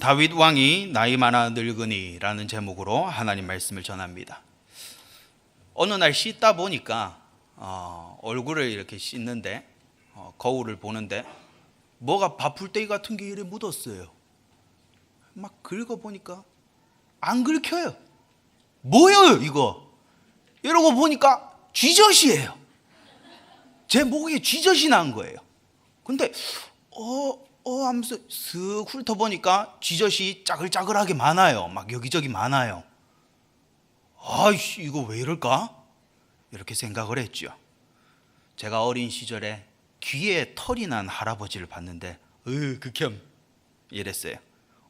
다윗 왕이 나이 많아 늙으니라는 제목으로 하나님 말씀을 전합니다. 어느 날 씻다 보니까 얼굴을 이렇게 씻는데 거울을 보는데 뭐가 바풀떼기 같은 게 이래 묻었어요. 막 긁어보니까 안 긁혀요. 뭐예요 이거? 이러고 보니까 쥐젖이에요. 제 목에 쥐젖이 난 거예요. 근데 하면서 슥 훑어보니까 쥐젖이 짜글짜글하게 많아요. 막 여기저기 많아요. 아이씨, 이거 왜 이럴까? 이렇게 생각을 했죠. 제가 어린 시절에 귀에 털이 난 할아버지를 봤는데 극혐 이랬어요.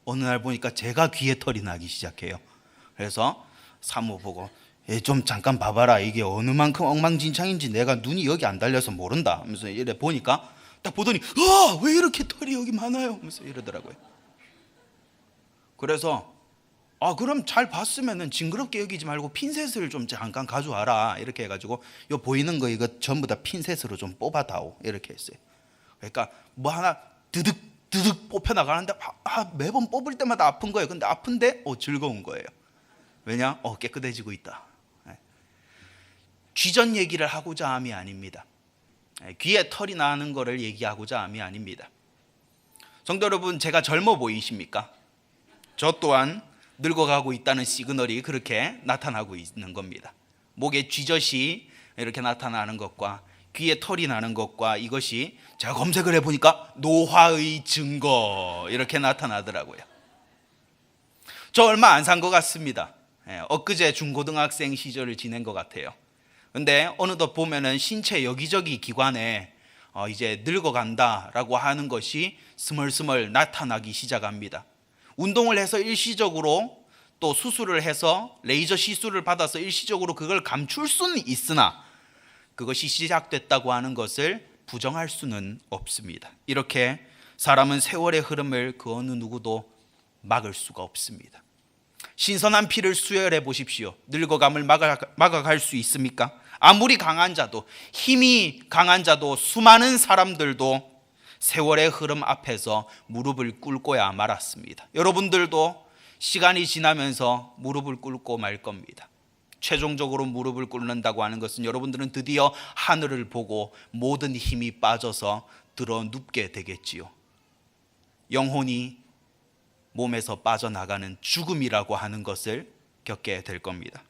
어느 날 보니까 제가 귀에 털이 나기 시작해요. 그래서 사모 보고 좀 잠깐 봐봐라, 이게 어느 만큼 엉망진창인지 내가 눈이 여기 안 달려서 모른다 하면서 이래 보니까 딱 보더니 왜 이렇게 털이 여기 많아요 하면서 이러더라고요. 그래서 그럼 잘 봤으면은 징그럽게 여기지 말고 핀셋을 좀 잠깐 가져와라 이렇게 해가지고 요 보이는 거 이거 전부 다 핀셋으로 좀 뽑아다오 이렇게 했어요. 그러니까 뭐 하나 드득 뽑혀 나가는데 매번 뽑을 때마다 아픈 거예요. 근데 아픈데 즐거운 거예요. 왜냐? 깨끗해지고 있다. 쥐전 얘기를 하고자 함이 아닙니다. 귀에 털이 나는 거를 얘기하고자 함이 아닙니다. 성도 여러분, 제가 젊어 보이십니까? 저 또한 늙어가고 있다는 시그널이 그렇게 나타나고 있는 겁니다. 목에 쥐젖이 이렇게 나타나는 것과 귀에 털이 나는 것과 이것이 제가 검색을 해보니까 노화의 증거 이렇게 나타나더라고요. 저 얼마 안 산 것 같습니다. 엊그제 중고등학생 시절을 지낸 것 같아요. 근데 어느덧 보면은 신체 여기저기 기관에 이제 늙어간다라고 하는 것이 스멀스멀 나타나기 시작합니다. 운동을 해서 일시적으로 또 수술을 해서 레이저 시술을 받아서 일시적으로 그걸 감출 수는 있으나 그것이 시작됐다고 하는 것을 부정할 수는 없습니다. 이렇게 사람은 세월의 흐름을 그 어느 누구도 막을 수가 없습니다. 신선한 피를 수혈해 보십시오. 늙어감을 막아갈 수 있습니까? 아무리 강한 자도, 힘이 강한 자도, 수많은 사람들도 세월의 흐름 앞에서 무릎을 꿇고야 말았습니다. 여러분들도 시간이 지나면서 무릎을 꿇고 말 겁니다. 최종적으로 무릎을 꿇는다고 하는 것은 여러분들은 드디어 하늘을 보고 모든 힘이 빠져서 들어 눕게 되겠지요. 영혼이 몸에서 빠져나가는 죽음이라고 하는 것을 겪게 될 겁니다.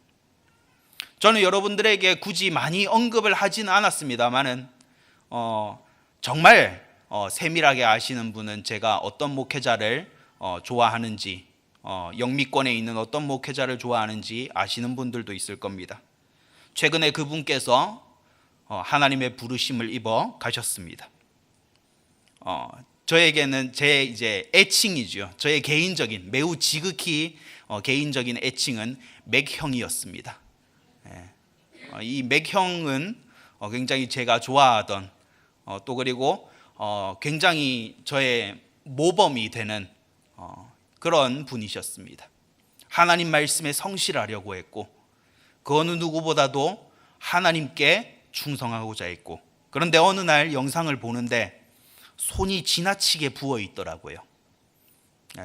저는 여러분들에게 굳이 많이 언급을 하지는 않았습니다만은 정말 세밀하게 아시는 분은 제가 어떤 목회자를 좋아하는지, 영미권에 있는 어떤 목회자를 좋아하는지 아시는 분들도 있을 겁니다. 최근에 그분께서 하나님의 부르심을 입어 가셨습니다. 저에게는 제 이제 애칭이죠. 저의 개인적인, 매우 지극히 개인적인 애칭은 맥형이었습니다. 이 맥형은 굉장히 제가 좋아하던 또 그리고 굉장히 저의 모범이 되는 그런 분이셨습니다. 하나님 말씀에 성실하려고 했고 그 어느 누구보다도 하나님께 충성하고자 했고, 그런데 어느 날 영상을 보는데 손이 지나치게 부어 있더라고요.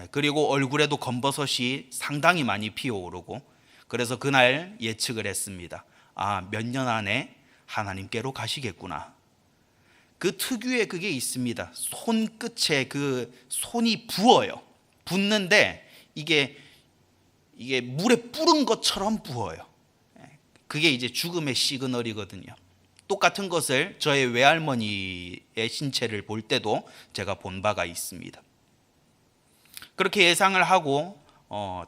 그리고 얼굴에도 검버섯이 상당히 많이 피어오르고, 그래서 그날 예측을 했습니다. 몇 년 안에 하나님께로 가시겠구나. 그 특유의 그게 있습니다. 손끝에 그 손이 부어요. 붓는데 이게 물에 뿌른 것처럼 부어요. 그게 이제 죽음의 시그널이거든요. 똑같은 것을 저의 외할머니의 신체를 볼 때도 제가 본 바가 있습니다. 그렇게 예상을 하고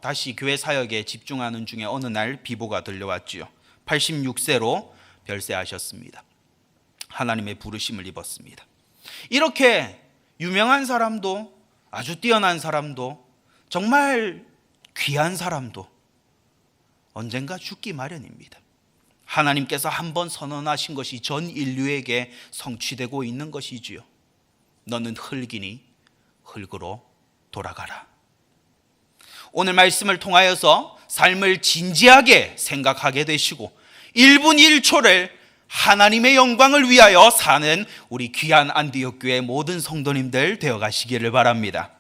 다시 교회 사역에 집중하는 중에 어느 날 비보가 들려왔지요. 86세로 별세하셨습니다. 하나님의 부르심을 입었습니다. 이렇게 유명한 사람도, 아주 뛰어난 사람도, 정말 귀한 사람도 언젠가 죽기 마련입니다. 하나님께서 한번 선언하신 것이 전 인류에게 성취되고 있는 것이지요. 너는 흙이니 흙으로 돌아가라. 오늘 말씀을 통하여서 삶을 진지하게 생각하게 되시고 1분 1초를 하나님의 영광을 위하여 사는 우리 귀한 안디옥 교회 모든 성도님들 되어 가시기를 바랍니다.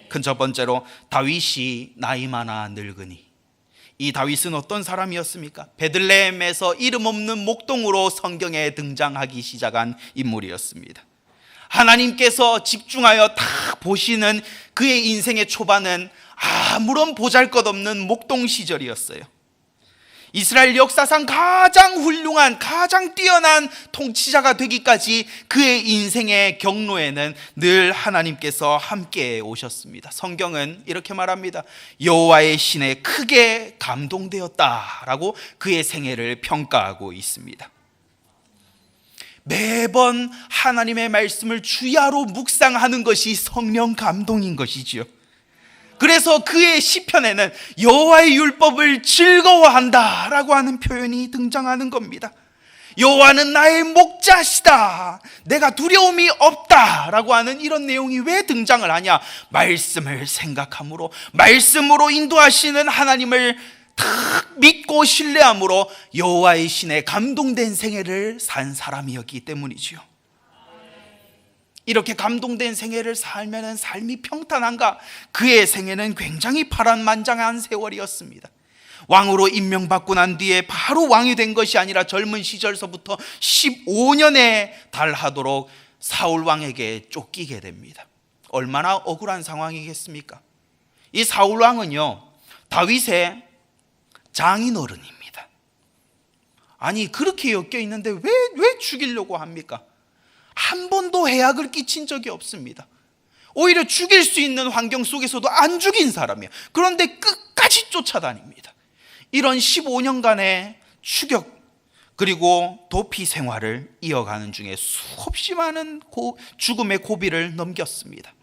큰 첫 번째로 다윗이 나이 많아 늙으니. 이 다윗은 어떤 사람이었습니까? 베들레헴에서 이름 없는 목동으로 성경에 등장하기 시작한 인물이었습니다. 하나님께서 집중하여 다 보시는 그의 인생의 초반은 아무런 보잘것없는 목동 시절이었어요. 이스라엘 역사상 가장 훌륭한, 가장 뛰어난 통치자가 되기까지 그의 인생의 경로에는 늘 하나님께서 함께 오셨습니다. 성경은 이렇게 말합니다. 여호와의 신에 크게 감동되었다라고 그의 생애를 평가하고 있습니다. 매번 하나님의 말씀을 주야로 묵상하는 것이 성령 감동인 것이지요. 그래서 그의 시편에는 여호와의 율법을 즐거워한다라고 하는 표현이 등장하는 겁니다. 여호와는 나의 목자시다, 내가 두려움이 없다라고 하는 이런 내용이 왜 등장을 하냐? 말씀을 생각함으로, 말씀으로 인도하시는 하나님을 탁 믿고 신뢰함으로 여호와의 신에 감동된 생애를 산 사람이었기 때문이지요. 이렇게 감동된 생애를 살면 삶이 평탄한가? 그의 생애는 굉장히 파란만장한 세월이었습니다. 왕으로 임명받고 난 뒤에 바로 왕이 된 것이 아니라 젊은 시절서부터 15년에 달하도록 사울 왕에게 쫓기게 됩니다. 얼마나 억울한 상황이겠습니까? 이 사울 왕은요, 다윗의 장인어른입니다. 아니, 그렇게 엮여 있는데 왜 죽이려고 합니까? 한 번도 해악을 끼친 적이 없습니다. 오히려 죽일 수 있는 환경 속에서도 안 죽인 사람이에요. 그런데 끝까지 쫓아다닙니다. 이런 15년간의 추격 그리고 도피 생활을 이어가는 중에 수없이 많은 죽음의 고비를 넘겼습니다.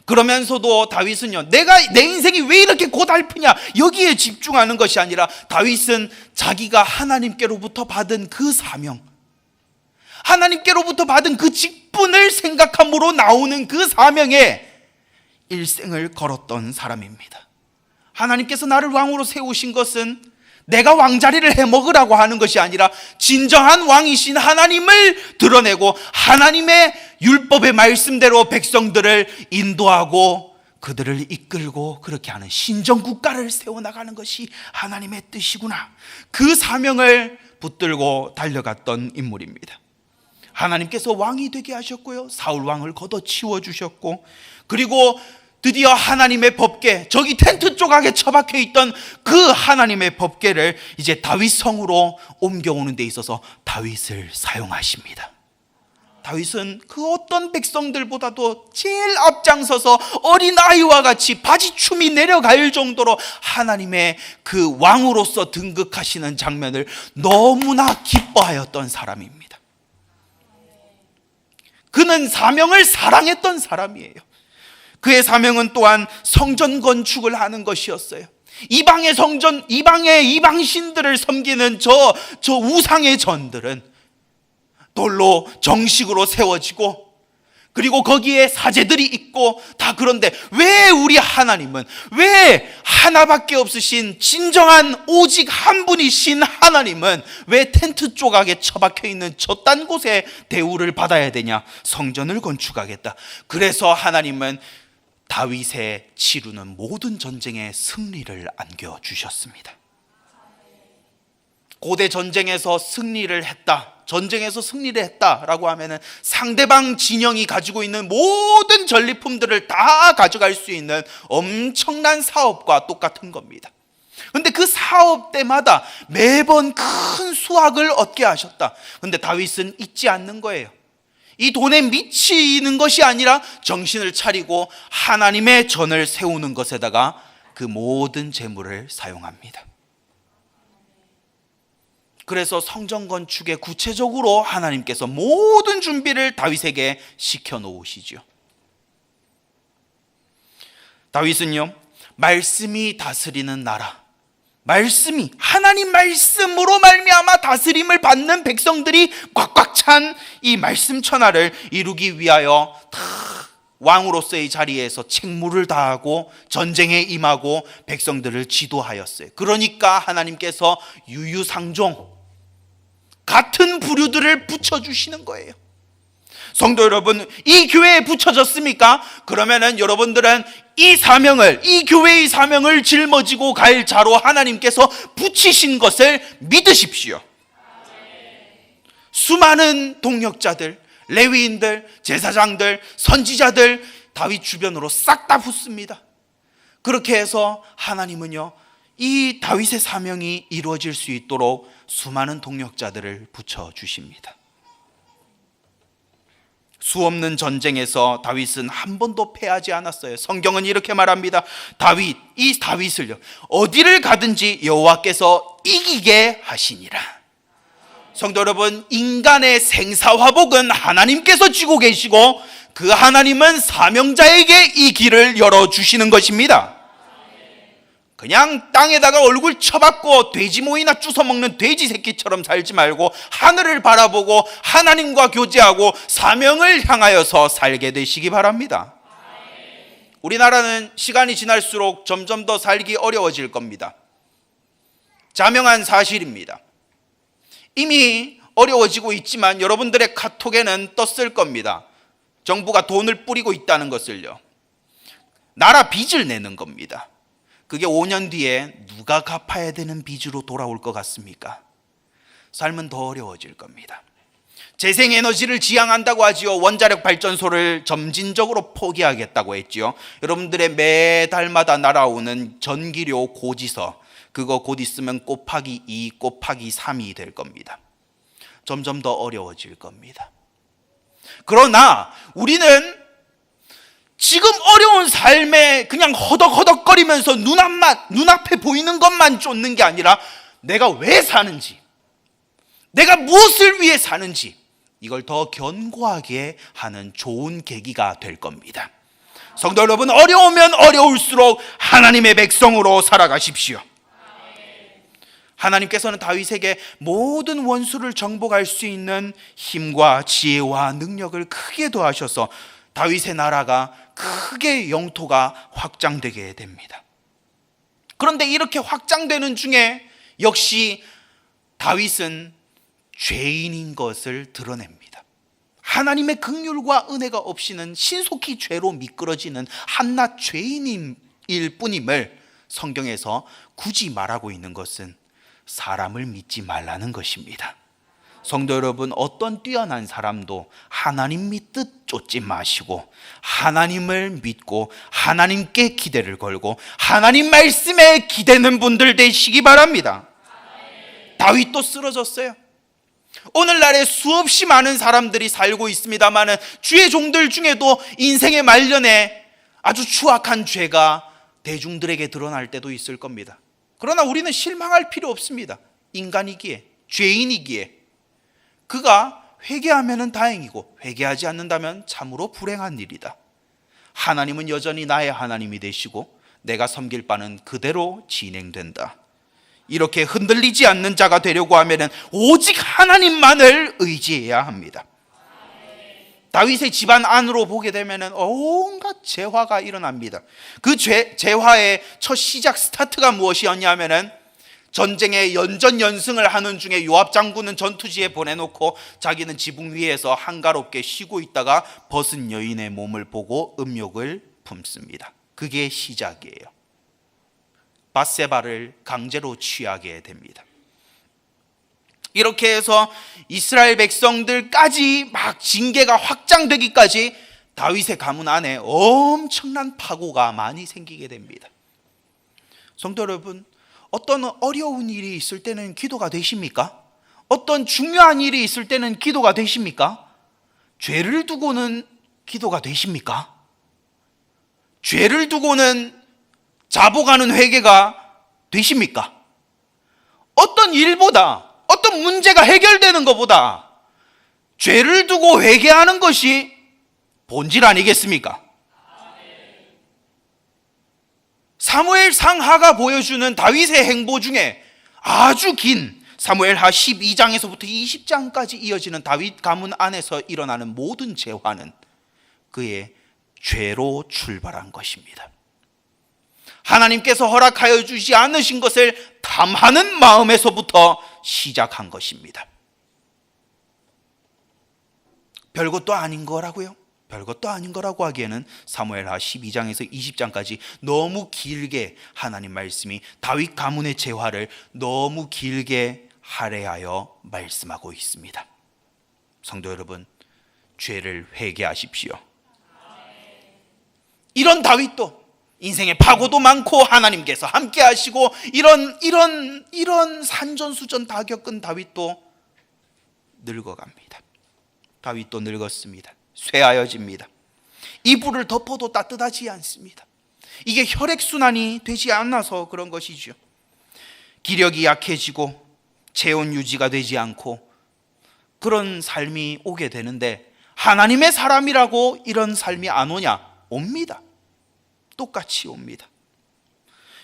그러면서도 다윗은요, 내 인생이 왜 이렇게 고달프냐, 여기에 집중하는 것이 아니라 다윗은 자기가 하나님께로부터 받은 그 사명, 하나님께로부터 받은 그 직분을 생각함으로 나오는 그 사명에 일생을 걸었던 사람입니다. 하나님께서 나를 왕으로 세우신 것은 내가 왕자리를 해먹으라고 하는 것이 아니라 진정한 왕이신 하나님을 드러내고 하나님의 율법의 말씀대로 백성들을 인도하고 그들을 이끌고 그렇게 하는 신정국가를 세워나가는 것이 하나님의 뜻이구나, 그 사명을 붙들고 달려갔던 인물입니다. 하나님께서 왕이 되게 하셨고요, 사울 왕을 걷어치워 주셨고, 그리고 드디어 하나님의 법궤, 저기 텐트 조각에 처박혀 있던 그 하나님의 법궤를 이제 다윗 성으로 옮겨오는 데 있어서 다윗을 사용하십니다. 다윗은 그 어떤 백성들보다도 제일 앞장서서 어린아이와 같이 바지춤이 내려갈 정도로 하나님의 그 왕으로서 등극하시는 장면을 너무나 기뻐하였던 사람입니다. 그는 사명을 사랑했던 사람이에요. 그의 사명은 또한 성전 건축을 하는 것이었어요. 이방의 성전, 이방 신들을 섬기는 저 우상의 전들은 돌로 정식으로 세워지고, 그리고 거기에 사제들이 있고 다. 그런데 왜 우리 하나님은, 왜 하나밖에 없으신 진정한 오직 한 분이신 하나님은 왜 텐트 조각에 처박혀 있는 저딴 곳에 대우를 받아야 되냐? 성전을 건축하겠다. 그래서 하나님은 다윗의 치루는 모든 전쟁에 승리를 안겨주셨습니다. 고대 전쟁에서 승리를 했다라고 하면은 상대방 진영이 가지고 있는 모든 전리품들을 다 가져갈 수 있는 엄청난 사업과 똑같은 겁니다. 그런데 그 사업 때마다 매번 큰 수확을 얻게 하셨다. 그런데 다윗은 잊지 않는 거예요. 이 돈에 미치는 것이 아니라 정신을 차리고 하나님의 전을 세우는 것에다가 그 모든 재물을 사용합니다. 그래서 성전 건축에 구체적으로 하나님께서 모든 준비를 다윗에게 시켜놓으시죠. 다윗은요, 말씀이 다스리는 나라, 말씀이, 하나님 말씀으로 말미암아 다스림을 받는 백성들이 꽉꽉 찬 이 말씀 천하를 이루기 위하여 다 왕으로서의 자리에서 책무를 다하고 전쟁에 임하고 백성들을 지도하였어요. 그러니까 하나님께서 유유상종 같은 부류들을 붙여주시는 거예요. 성도 여러분, 이 교회에 붙여졌습니까? 그러면은 여러분들은 이 사명을, 이 교회의 사명을 짊어지고 갈 자로 하나님께서 붙이신 것을 믿으십시오. 수많은 동역자들, 레위인들, 제사장들, 선지자들 다윗 주변으로 싹 다 붙습니다. 그렇게 해서 하나님은요, 이 다윗의 사명이 이루어질 수 있도록 수많은 동역자들을 붙여주십니다. 수없는 전쟁에서 다윗은 한 번도 패하지 않았어요. 성경은 이렇게 말합니다. 이 다윗을요, 어디를 가든지 여호와께서 이기게 하시니라. 성도 여러분, 인간의 생사화복은 하나님께서 쥐고 계시고 그 하나님은 사명자에게 이 길을 열어주시는 것입니다. 그냥 땅에다가 얼굴 쳐박고 돼지 모이나 주워먹는 돼지 새끼처럼 살지 말고 하늘을 바라보고 하나님과 교제하고 사명을 향하여서 살게 되시기 바랍니다. 우리나라는 시간이 지날수록 점점 더 살기 어려워질 겁니다. 자명한 사실입니다. 이미 어려워지고 있지만 여러분들의 카톡에는 떴을 겁니다. 정부가 돈을 뿌리고 있다는 것을요. 나라 빚을 내는 겁니다. 그게 5년 뒤에 누가 갚아야 되는 빚으로 돌아올 것 같습니까? 삶은 더 어려워질 겁니다. 재생에너지를 지향한다고 하지요. 원자력 발전소를 점진적으로 포기하겠다고 했지요. 여러분들의 매달마다 날아오는 전기료 고지서, 그거 곧 있으면 곱하기 2, 곱하기 3이 될 겁니다. 점점 더 어려워질 겁니다. 그러나 우리는 지금 어려운 삶에 그냥 허덕허덕거리면서 눈앞에 보이는 것만 쫓는 게 아니라 내가 왜 사는지, 내가 무엇을 위해 사는지 이걸 더 견고하게 하는 좋은 계기가 될 겁니다. 성도 여러분, 어려우면 어려울수록 하나님의 백성으로 살아가십시오. 하나님께서는 다윗에게 모든 원수를 정복할 수 있는 힘과 지혜와 능력을 크게 더하셔서 다윗의 나라가 크게 영토가 확장되게 됩니다. 그런데 이렇게 확장되는 중에 역시 다윗은 죄인인 것을 드러냅니다. 하나님의 긍휼과 은혜가 없이는 신속히 죄로 미끄러지는 한낱 죄인일 뿐임을 성경에서 굳이 말하고 있는 것은 사람을 믿지 말라는 것입니다. 성도 여러분, 어떤 뛰어난 사람도 하나님 믿듯 쫓지 마시고 하나님을 믿고 하나님께 기대를 걸고 하나님 말씀에 기대는 분들 되시기 바랍니다. 다윗도 쓰러졌어요. 오늘날에 수없이 많은 사람들이 살고 있습니다만 주의 종들 중에도 인생의 말년에 아주 추악한 죄가 대중들에게 드러날 때도 있을 겁니다. 그러나 우리는 실망할 필요 없습니다. 인간이기에, 죄인이기에 그가 회개하면 다행이고 회개하지 않는다면 참으로 불행한 일이다. 하나님은 여전히 나의 하나님이 되시고 내가 섬길 바는 그대로 진행된다. 이렇게 흔들리지 않는 자가 되려고 하면 오직 하나님만을 의지해야 합니다. 다윗의 집안 안으로 보게 되면 온갖 재화가 일어납니다. 그 재화의 첫 시작 스타트가 무엇이었냐면 전쟁에 연전연승을 하는 중에 요압 장군은 전투지에 보내놓고 자기는 지붕 위에서 한가롭게 쉬고 있다가 벗은 여인의 몸을 보고 음욕을 품습니다. 그게 시작이에요. 밧세바를 강제로 취하게 됩니다. 이렇게 해서 이스라엘 백성들까지 막 징계가 확장되기까지 다윗의 가문 안에 엄청난 파고가 많이 생기게 됩니다. 성도 여러분, 어떤 어려운 일이 있을 때는 기도가 되십니까? 어떤 중요한 일이 있을 때는 기도가 되십니까? 죄를 두고는 기도가 되십니까? 죄를 두고는 자복하는 회개가 되십니까? 어떤 일보다, 어떤 문제가 해결되는 것보다 죄를 두고 회개하는 것이 본질 아니겠습니까? 사무엘 상하가 보여주는 다윗의 행보 중에 아주 긴 사무엘하 12장에서부터 20장까지 이어지는 다윗 가문 안에서 일어나는 모든 재화는 그의 죄로 출발한 것입니다. 하나님께서 허락하여 주지 않으신 것을 탐하는 마음에서부터 시작한 것입니다. 별것도 아닌 거라고요? 별것도 아닌 거라고 하기에는 사무엘하 12장에서 20장까지 너무 길게 하나님 말씀이 다윗 가문의 재화를 너무 길게 할애하여 말씀하고 있습니다. 성도 여러분, 죄를 회개하십시오. 이런 다윗도 인생의 파고도 많고 하나님께서 함께 하시고 이런 산전수전 다 겪은 다윗도 늙어갑니다. 다윗도 늙었습니다. 쇠하여집니다. 이불을 덮어도 따뜻하지 않습니다. 이게 혈액순환이 되지 않아서 그런 것이죠. 기력이 약해지고 체온 유지가 되지 않고 그런 삶이 오게 되는데, 하나님의 사람이라고 이런 삶이 안 오냐? 옵니다. 똑같이 옵니다.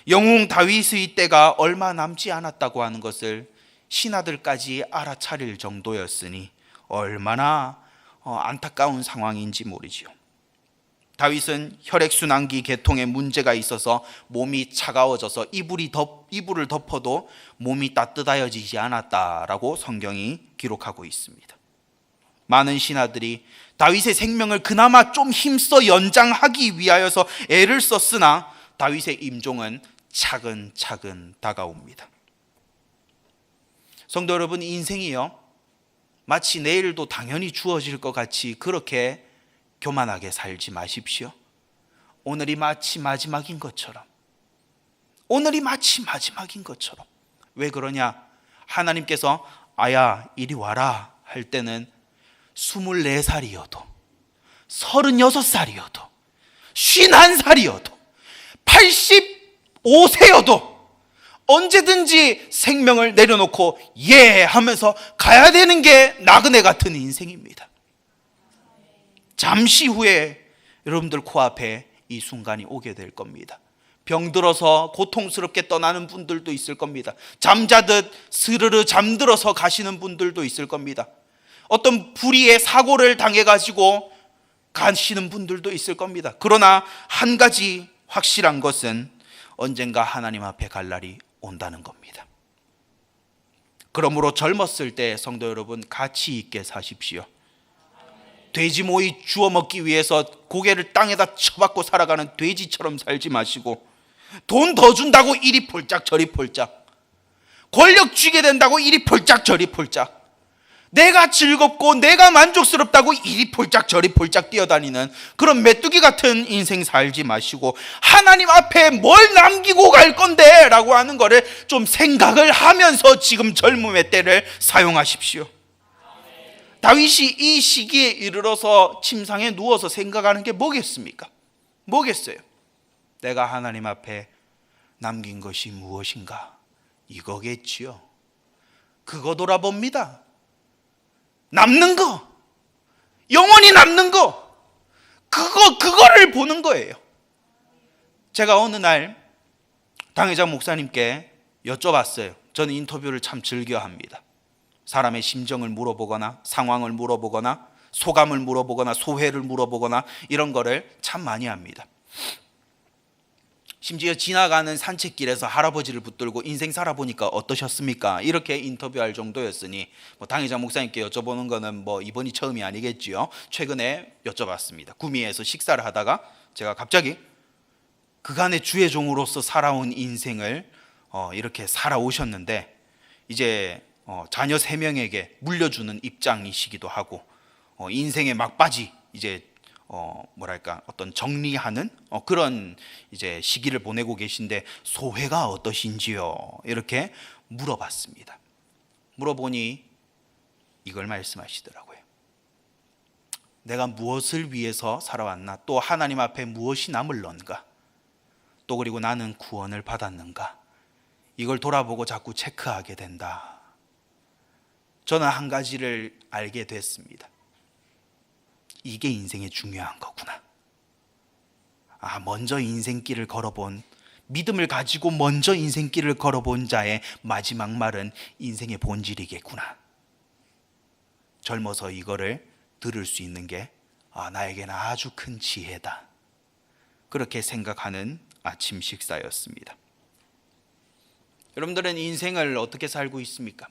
영웅 다윗의 때가 얼마 남지 않았다고 하는 것을 신하들까지 알아차릴 정도였으니 얼마나 안타까운 상황인지 모르지요. 다윗은 혈액순환기 계통에 문제가 있어서 몸이 차가워져서 이불을 덮어도 몸이 따뜻해지지 않았다라고 성경이 기록하고 있습니다. 많은 신하들이 다윗의 생명을 그나마 좀 힘써 연장하기 위하여서 애를 썼으나 다윗의 임종은 차근차근 다가옵니다. 성도 여러분, 인생이요, 마치 내일도 당연히 주어질 것 같이 그렇게 교만하게 살지 마십시오. 오늘이 마치 마지막인 것처럼, 왜 그러냐? 하나님께서 아야 이리 와라 할 때는 24살이어도 36살이어도 51살이어도 85세여도 언제든지 생명을 내려놓고 예 하면서 가야 되는 게 나그네 같은 인생입니다. 잠시 후에 여러분들 코앞에 이 순간이 오게 될 겁니다. 병들어서 고통스럽게 떠나는 분들도 있을 겁니다. 잠자듯 스르르 잠들어서 가시는 분들도 있을 겁니다. 어떤 불의의 사고를 당해가지고 가시는 분들도 있을 겁니다. 그러나 한 가지 확실한 것은 언젠가 하나님 앞에 갈 날이 온다는 겁니다. 그러므로 젊었을 때 성도 여러분, 가치 있게 사십시오. 돼지 모이 주워 먹기 위해서 고개를 땅에다 쳐박고 살아가는 돼지처럼 살지 마시고, 돈 더 준다고 이리 폴짝 저리 폴짝, 권력 쥐게 된다고 이리 폴짝 저리 폴짝, 내가 즐겁고 내가 만족스럽다고 이리 폴짝 저리 폴짝 뛰어다니는 그런 메뚜기 같은 인생 살지 마시고, 하나님 앞에 뭘 남기고 갈 건데 라고 하는 거를 좀 생각을 하면서 지금 젊음의 때를 사용하십시오. 다윗이 이 시기에 이르러서 침상에 누워서 생각하는 게 뭐겠습니까? 뭐겠어요? 내가 하나님 앞에 남긴 것이 무엇인가? 이거겠지요. 그거 돌아봅니다. 남는 거, 영원히 남는 거, 그거를 보는 거예요. 제가 어느 날 당회장 목사님께 여쭤봤어요. 저는 인터뷰를 참 즐겨합니다. 사람의 심정을 물어보거나 상황을 물어보거나 소감을 물어보거나 소회를 물어보거나 이런 거를 참 많이 합니다. 심지어 지나가는 산책길에서 할아버지를 붙들고 인생 살아보니까 어떠셨습니까? 이렇게 인터뷰할 정도였으니 당회장 목사님께 여쭤보는 거는 이번이 처음이 아니겠지요. 최근에 여쭤봤습니다. 구미에서 식사를 하다가 제가 갑자기 그간의 주의 종으로서 살아온 인생을 이렇게 살아오셨는데 이제 자녀 3명에게 물려주는 입장이시기도 하고 인생의 막바지 이제 어떤 정리하는 그런 이제 시기를 보내고 계신데 소회가 어떠신지요? 이렇게 물어봤습니다. 물어보니 이걸 말씀하시더라고요. 내가 무엇을 위해서 살아왔나? 또 하나님 앞에 무엇이 남을런가? 또 그리고 나는 구원을 받았는가? 이걸 돌아보고 자꾸 체크하게 된다. 저는 한 가지를 알게 됐습니다. 이게 인생의 중요한 거구나. 먼저 인생길을 걸어본, 믿음을 가지고 먼저 인생길을 걸어본 자의 마지막 말은 인생의 본질이겠구나. 젊어서 이거를 들을 수 있는 게 나에게는 아주 큰 지혜다. 그렇게 생각하는 아침 식사였습니다. 여러분들은 인생을 어떻게 살고 있습니까?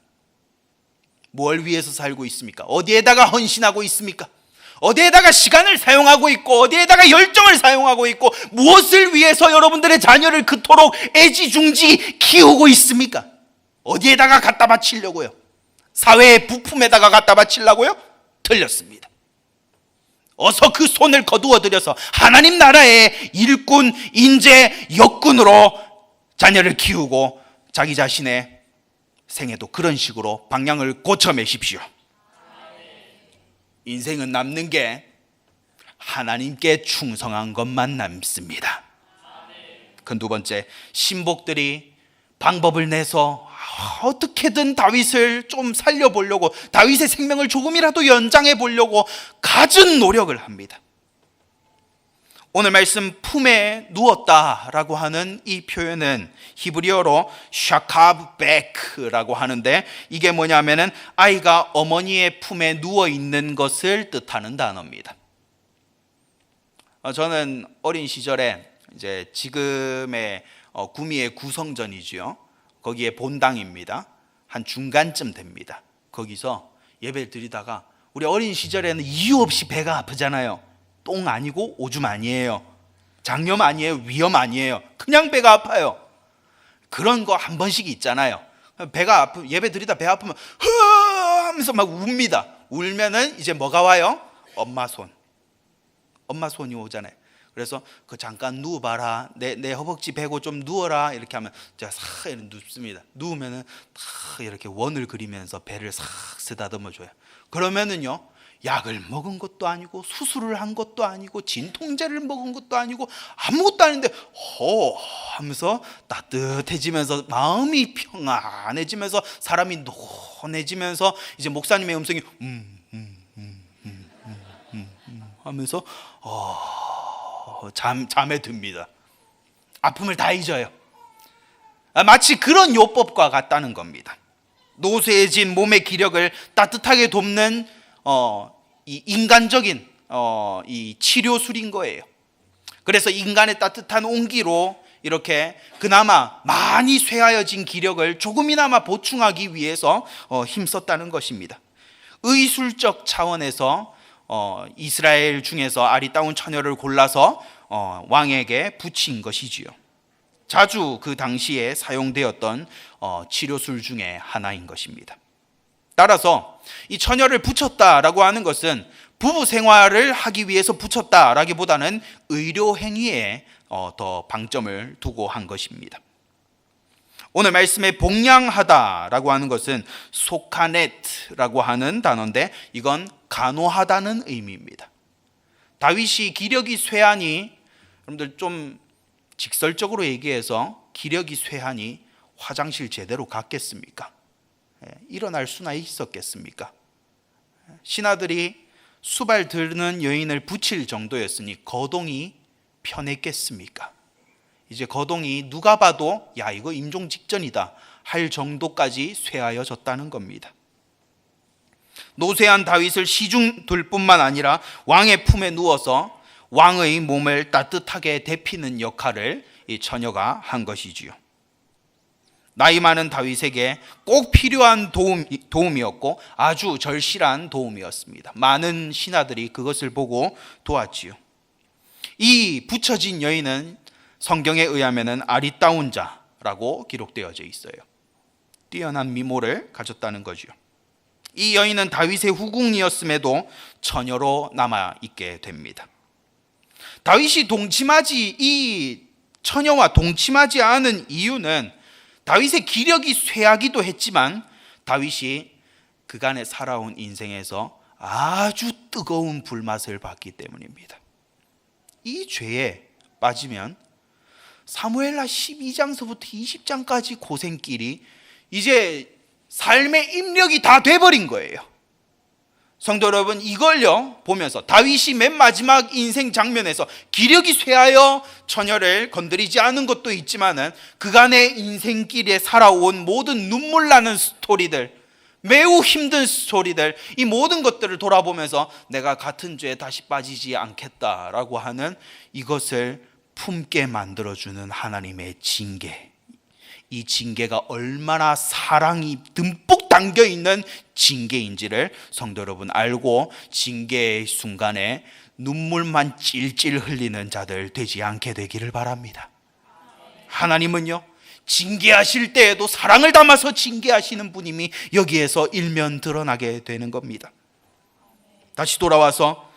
뭘 위해서 살고 있습니까? 어디에다가 헌신하고 있습니까? 어디에다가 시간을 사용하고 있고 어디에다가 열정을 사용하고 있고 무엇을 위해서 여러분들의 자녀를 그토록 애지중지 키우고 있습니까? 어디에다가 갖다 바치려고요? 사회의 부품에다가 갖다 바치려고요? 틀렸습니다. 어서 그 손을 거두어들여서 하나님 나라의 일꾼, 인재, 역군으로 자녀를 키우고 자기 자신의 생애도 그런 식으로 방향을 고쳐매십시오. 인생은 남는 게 하나님께 충성한 것만 남습니다. 그 두 번째, 신복들이 방법을 내서 어떻게든 다윗을 좀 살려보려고, 다윗의 생명을 조금이라도 연장해 보려고 갖은 노력을 합니다. 오늘 말씀 품에 누웠다라고 하는 이 표현은 히브리어로 샤카브베크라고 하는데, 이게 뭐냐면은 아이가 어머니의 품에 누워 있는 것을 뜻하는 단어입니다. 저는 어린 시절에 이제 지금의 구미의 구성전이지요. 거기에 본당입니다. 한 중간쯤 됩니다. 거기서 예배를 드리다가, 우리 어린 시절에는 이유 없이 배가 아프잖아요. 똥 아니고 오줌 아니에요. 장염 아니에요. 위염 아니에요. 그냥 배가 아파요. 그런 거 한 번씩 있잖아요. 배가 아프, 예배 드리다 배 아프면 흐 하면서 막 웁니다. 울면은 이제 뭐가 와요? 엄마 손이 오잖아요. 그래서 그 잠깐 누워봐라, 내 허벅지 베고 좀 누워라, 이렇게 하면 제가 싹 이렇게 눕습니다. 누우면은 탁 이렇게 원을 그리면서 배를 싹 쓰다듬어 줘요. 그러면은요, 약을 먹은 것도 아니고 수술을 한 것도 아니고 진통제를 먹은 것도 아니고 아무것도 아닌데 허 하면서 따뜻해지면서 마음이 평안해지면서 사람이 노곤해지면서 이제 목사님의 음성이 하면서 잠에 듭니다. 아픔을 다 잊어요. 마치 그런 요법과 같다는 겁니다. 노쇠해진 몸의 기력을 따뜻하게 돕는 이 인간적인 이 치료술인 거예요. 그래서 인간의 따뜻한 온기로 이렇게 그나마 많이 쇠하여진 기력을 조금이나마 보충하기 위해서 힘썼다는 것입니다. 의술적 차원에서 이스라엘 중에서 아리따운 처녀를 골라서 왕에게 붙인 것이지요. 자주 그 당시에 사용되었던 치료술 중에 하나인 것입니다. 따라서 이 처녀를 붙였다라고 하는 것은 부부 생활을 하기 위해서 붙였다라기보다는 의료 행위에 더 방점을 두고 한 것입니다. 오늘 말씀에 복량하다라고 하는 것은 소카넷라고 하는 단어인데, 이건 간호하다는 의미입니다. 다윗이 기력이 쇠하니, 여러분들 좀 직설적으로 얘기해서 기력이 쇠하니 화장실 제대로 갔겠습니까? 일어날 수나 있었겠습니까? 신하들이 수발 드는 여인을 붙일 정도였으니 거동이 편했겠습니까? 이제 거동이 누가 봐도 야, 이거 임종 직전이다 할 정도까지 쇠하여졌다는 겁니다. 노쇠한 다윗을 시중 둘 뿐만 아니라 왕의 품에 누워서 왕의 몸을 따뜻하게 데피는 역할을 이 처녀가 한 것이지요. 나이 많은 다윗에게 꼭 필요한 도움이었고 아주 절실한 도움이었습니다. 많은 신하들이 그것을 보고 도왔지요. 이 붙여진 여인은 성경에 의하면 아리따운 자라고 기록되어져 있어요. 뛰어난 미모를 가졌다는 거죠. 이 여인은 다윗의 후궁이었음에도 처녀로 남아있게 됩니다. 다윗이 이 처녀와 동침하지 않은 이유는 다윗의 기력이 쇠하기도 했지만 다윗이 그간에 살아온 인생에서 아주 뜨거운 불맛을 봤기 때문입니다. 이 죄에 빠지면 사무엘하 12장서부터 20장까지 고생길이 이제 삶의 입력이 다 돼버린 거예요. 성도 여러분, 이걸요 보면서 다윗이 맨 마지막 인생 장면에서 기력이 쇠하여 처녀를 건드리지 않은 것도 있지만은 그간의 인생길에 살아온 모든 눈물 나는 스토리들, 매우 힘든 스토리들, 이 모든 것들을 돌아보면서 내가 같은 죄에 다시 빠지지 않겠다라고 하는 이것을 품게 만들어주는 하나님의 징계, 이 징계가 얼마나 사랑이 듬뿍 담겨 있는 징계인지를 성도 여러분 알고 징계의 순간에 눈물만 찔찔 흘리는 자들 되지 않게 되기를 바랍니다. 하나님은요, 징계하실 때에도 사랑을 담아서 징계하시는 분임이 여기에서 일면 드러나게 되는 겁니다. 다시 돌아와서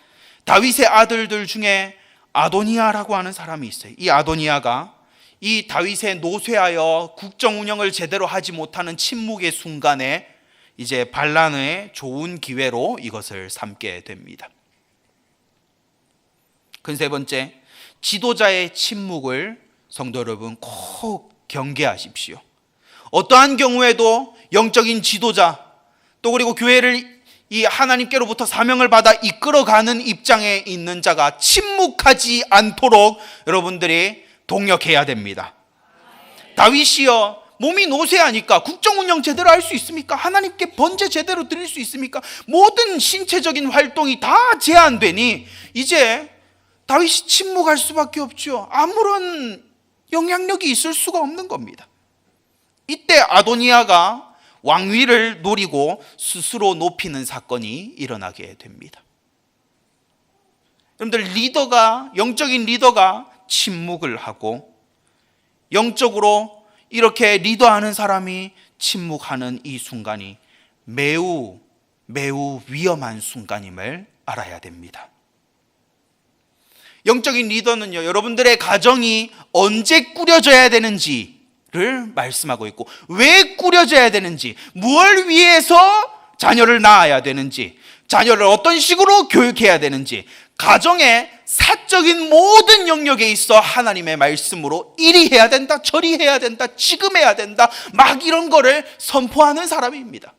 다윗의 아들들 중에 아도니아라고 하는 사람이 있어요. 이 아도니아가 이 다윗의 노쇠하여 국정 운영을 제대로 하지 못하는 침묵의 순간에 이제 반란의 좋은 기회로 이것을 삼게 됩니다. 큰 세 번째, 지도자의 침묵을 성도 여러분 꼭 경계하십시오. 어떠한 경우에도 영적인 지도자 또 그리고 교회를 이 하나님께로부터 사명을 받아 이끌어가는 입장에 있는 자가 침묵하지 않도록 여러분들이 동력해야 됩니다. 다윗이요, 몸이 노쇠하니까 국정 운영 제대로 할 수 있습니까? 하나님께 번제 제대로 드릴 수 있습니까? 모든 신체적인 활동이 다 제한되니 이제 다윗이 침묵할 수밖에 없죠. 아무런 영향력이 있을 수가 없는 겁니다. 이때 아도니아가 왕위를 노리고 스스로 높이는 사건이 일어나게 됩니다. 여러분들, 리더가, 영적인 리더가 침묵을 하고 영적으로 이렇게 리더하는 사람이 침묵하는 이 순간이 매우 위험한 순간임을 알아야 됩니다. 영적인 리더는요, 여러분들의 가정이 언제 꾸려져야 되는지를 말씀하고 있고, 왜 꾸려져야 되는지, 무엇을 위해서 자녀를 낳아야 되는지, 자녀를 어떤 식으로 교육해야 되는지, 가정의 사적인 모든 영역에 있어 하나님의 말씀으로 이리 해야 된다, 저리 해야 된다, 지금 해야 된다, 막 이런 거를 선포하는 사람입니다.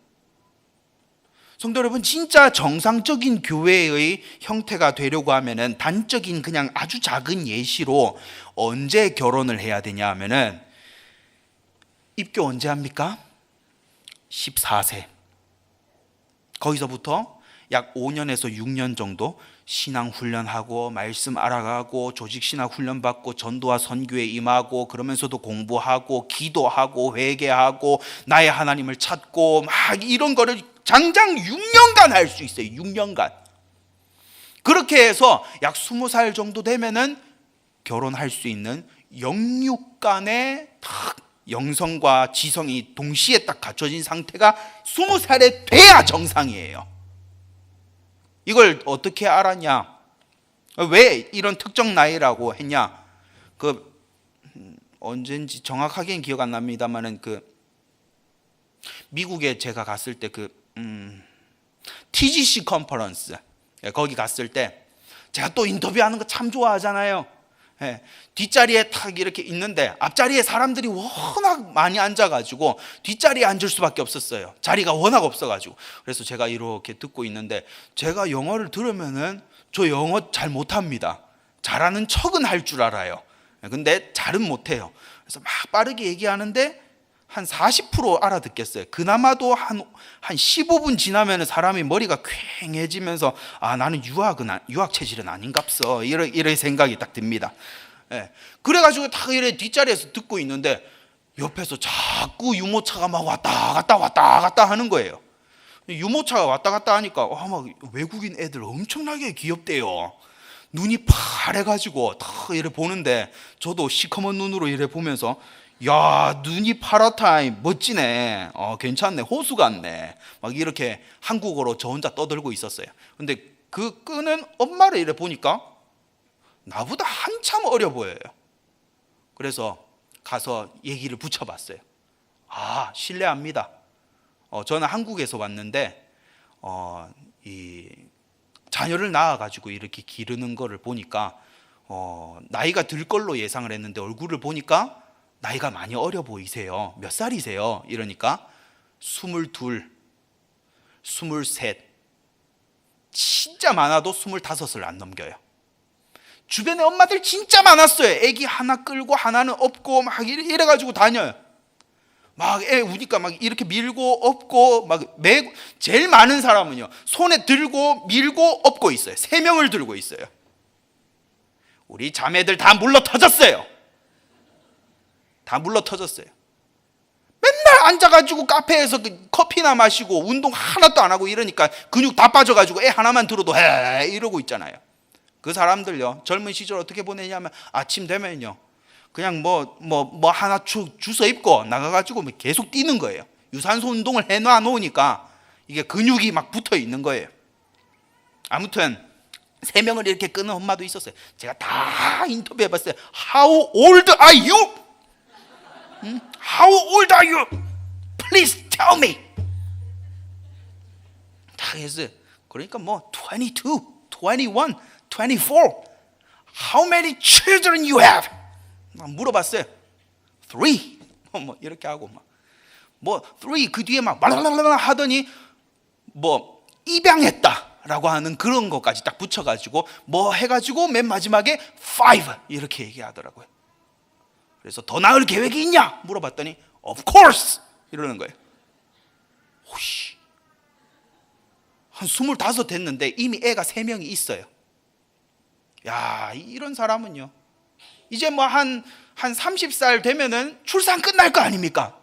성도 여러분, 진짜 정상적인 교회의 형태가 되려고 하면은 단적인 그냥 아주 작은 예시로 언제 결혼을 해야 되냐 하면은 입교 언제 합니까? 14세. 거기서부터 약 5년에서 6년 정도 신앙 훈련하고 말씀 알아가고 조직 신학 훈련 받고 전도와 선교에 임하고 그러면서도 공부하고 기도하고 회개하고 나의 하나님을 찾고 막 이런 거를 장장 6년간 할 수 있어요. 6년간. 그렇게 해서 약 20살 정도 되면은 결혼할 수 있는 영육간의 딱 영성과 지성이 동시에 딱 갖춰진 상태가 20살에 돼야 정상이에요. 이걸 어떻게 알았냐? 왜 이런 특정 나이라고 했냐? 언젠지 정확하게는 기억 안 납니다만은 미국에 제가 갔을 때 TGC 컨퍼런스 거기 갔을 때 제가 또 인터뷰하는 거 참 좋아하잖아요. 뒷자리에 탁 이렇게 있는데 앞자리에 사람들이 워낙 많이 앉아가지고 뒷자리에 앉을 수밖에 없었어요. 자리가 워낙 없어가지고. 그래서 제가 이렇게 듣고 있는데 제가 영어를 들으면은 저 영어 잘 못합니다. 잘하는 척은 할 줄 알아요. 근데 잘은 못해요. 그래서 막 빠르게 얘기하는데 한 40% 알아듣겠어요. 그나마도 한 15분 지나면 사람이 머리가 퀭해지면서 나는 유학 체질은 아닌갑서 이런 생각이 딱 듭니다. 그래가지고 딱 이래 뒷자리에서 듣고 있는데 옆에서 자꾸 유모차가 막 왔다 갔다 하는 거예요. 유모차가 왔다 갔다 하니까 막 외국인 애들 엄청나게 귀엽대요. 눈이 파래가지고 딱 이래 보는데 저도 시커먼 눈으로 이래 보면서 야, 눈이 파랗다, 멋지네, 괜찮네, 호수 같네, 막 이렇게 한국어로 저 혼자 떠들고 있었어요. 근데 그 끄는 엄마를 이래 보니까 나보다 한참 어려 보여요. 그래서 가서 얘기를 붙여봤어요. 실례합니다. 저는 한국에서 왔는데 이 자녀를 낳아가지고 이렇게 기르는 거를 보니까 나이가 들 걸로 예상을 했는데 얼굴을 보니까 나이가 많이 어려 보이세요. 몇 살이세요? 이러니까 22, 23, 진짜 많아도 25을 안 넘겨요. 주변에 엄마들 진짜 많았어요. 애기 하나 끌고 하나는 업고 막 이래가지고 다녀요. 막 애 우니까 막 이렇게 밀고 업고 막 제일 많은 사람은요, 손에 들고 밀고 업고 있어요. 3명을 들고 있어요. 우리 자매들 다 물러 터졌어요. 다 물러 터졌어요. 맨날 앉아가지고 카페에서 커피나 마시고 운동 하나도 안 하고 이러니까 근육 다 빠져가지고 애 하나만 들어도 해 이러고 있잖아요. 그 사람들요, 젊은 시절 어떻게 보내냐면 아침 되면요 그냥 뭐 하나 주워 입고 나가가지고 계속 뛰는 거예요. 유산소 운동을 해놔 놓으니까 이게 근육이 막 붙어 있는 거예요. 아무튼 3명을 이렇게 끄는 엄마도 있었어요. 제가 다 인터뷰해봤어요. How old are you? How old are you? Please tell me. 다 했어요. 그러니까 뭐 22, 21, 24. How many children you have? 물어봤어요. 3. 뭐 이렇게 하고 뭐 3 그 뒤에 막 말랄랄라 하더니 뭐 입양했다라고 하는 그런 것까지 딱 붙여가지고 뭐 해가지고 맨 마지막에 5 이렇게 얘기하더라고요. 그래서 더 낳을 계획이 있냐 물어봤더니 Of course 이러는 거예요. 호시 한 25 됐는데 이미 애가 3명이 있어요. 야, 이런 사람은요 이제 뭐 한 30살 되면은 출산 끝날 거 아닙니까?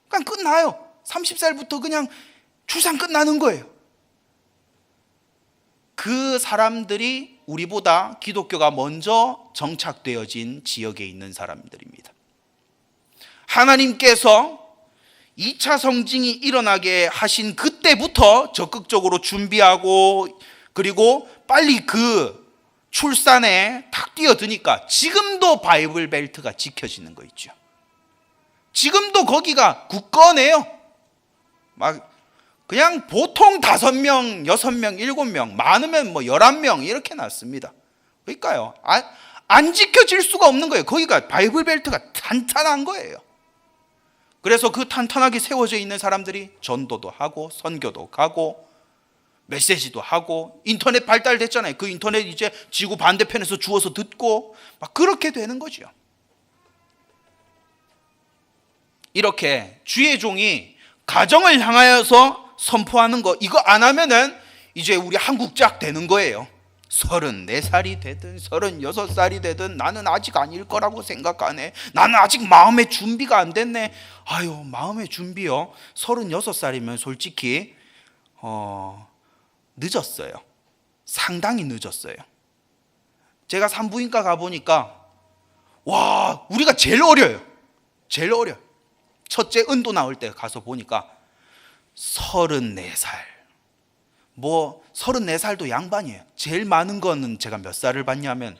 그냥 끝나요. 30살부터 그냥 출산 끝나는 거예요. 그 사람들이 우리보다 기독교가 먼저 정착되어진 지역에 있는 사람들입니다. 하나님께서 2차 성징이 일어나게 하신 그때부터 적극적으로 준비하고 그리고 빨리 그 출산에 탁 뛰어드니까 지금도 바이블 벨트가 지켜지는 거 있죠. 지금도 거기가 굳건해요. 막 그냥 보통 5명, 6명, 7명, 많으면 뭐 11명 이렇게 났습니다. 그러니까요, 안 지켜질 수가 없는 거예요. 거기가 바이블 벨트가 탄탄한 거예요. 그래서 그 탄탄하게 세워져 있는 사람들이 전도도 하고 선교도 가고 메시지도 하고 인터넷 발달됐잖아요. 그 인터넷 이제 지구 반대편에서 주워서 듣고 막 그렇게 되는 거죠. 이렇게 주의 종이 가정을 향하여서 선포하는 거 이거 안 하면은 이제 우리 한국작 되는 거예요. 34살이 되든 36살이 되든 나는 아직 아닐 거라고 생각하네. 나는 아직 마음의 준비가 안 됐네. 아유, 마음의 준비요. 36살이면 솔직히 늦었어요. 상당히 늦었어요. 제가 산부인과 가보니까 와, 우리가 제일 어려요. 제일 어려요. 첫째 은도 나올 때 가서 보니까 34살. 뭐 34살도 양반이에요. 제일 많은 거는 제가 몇 살을 봤냐면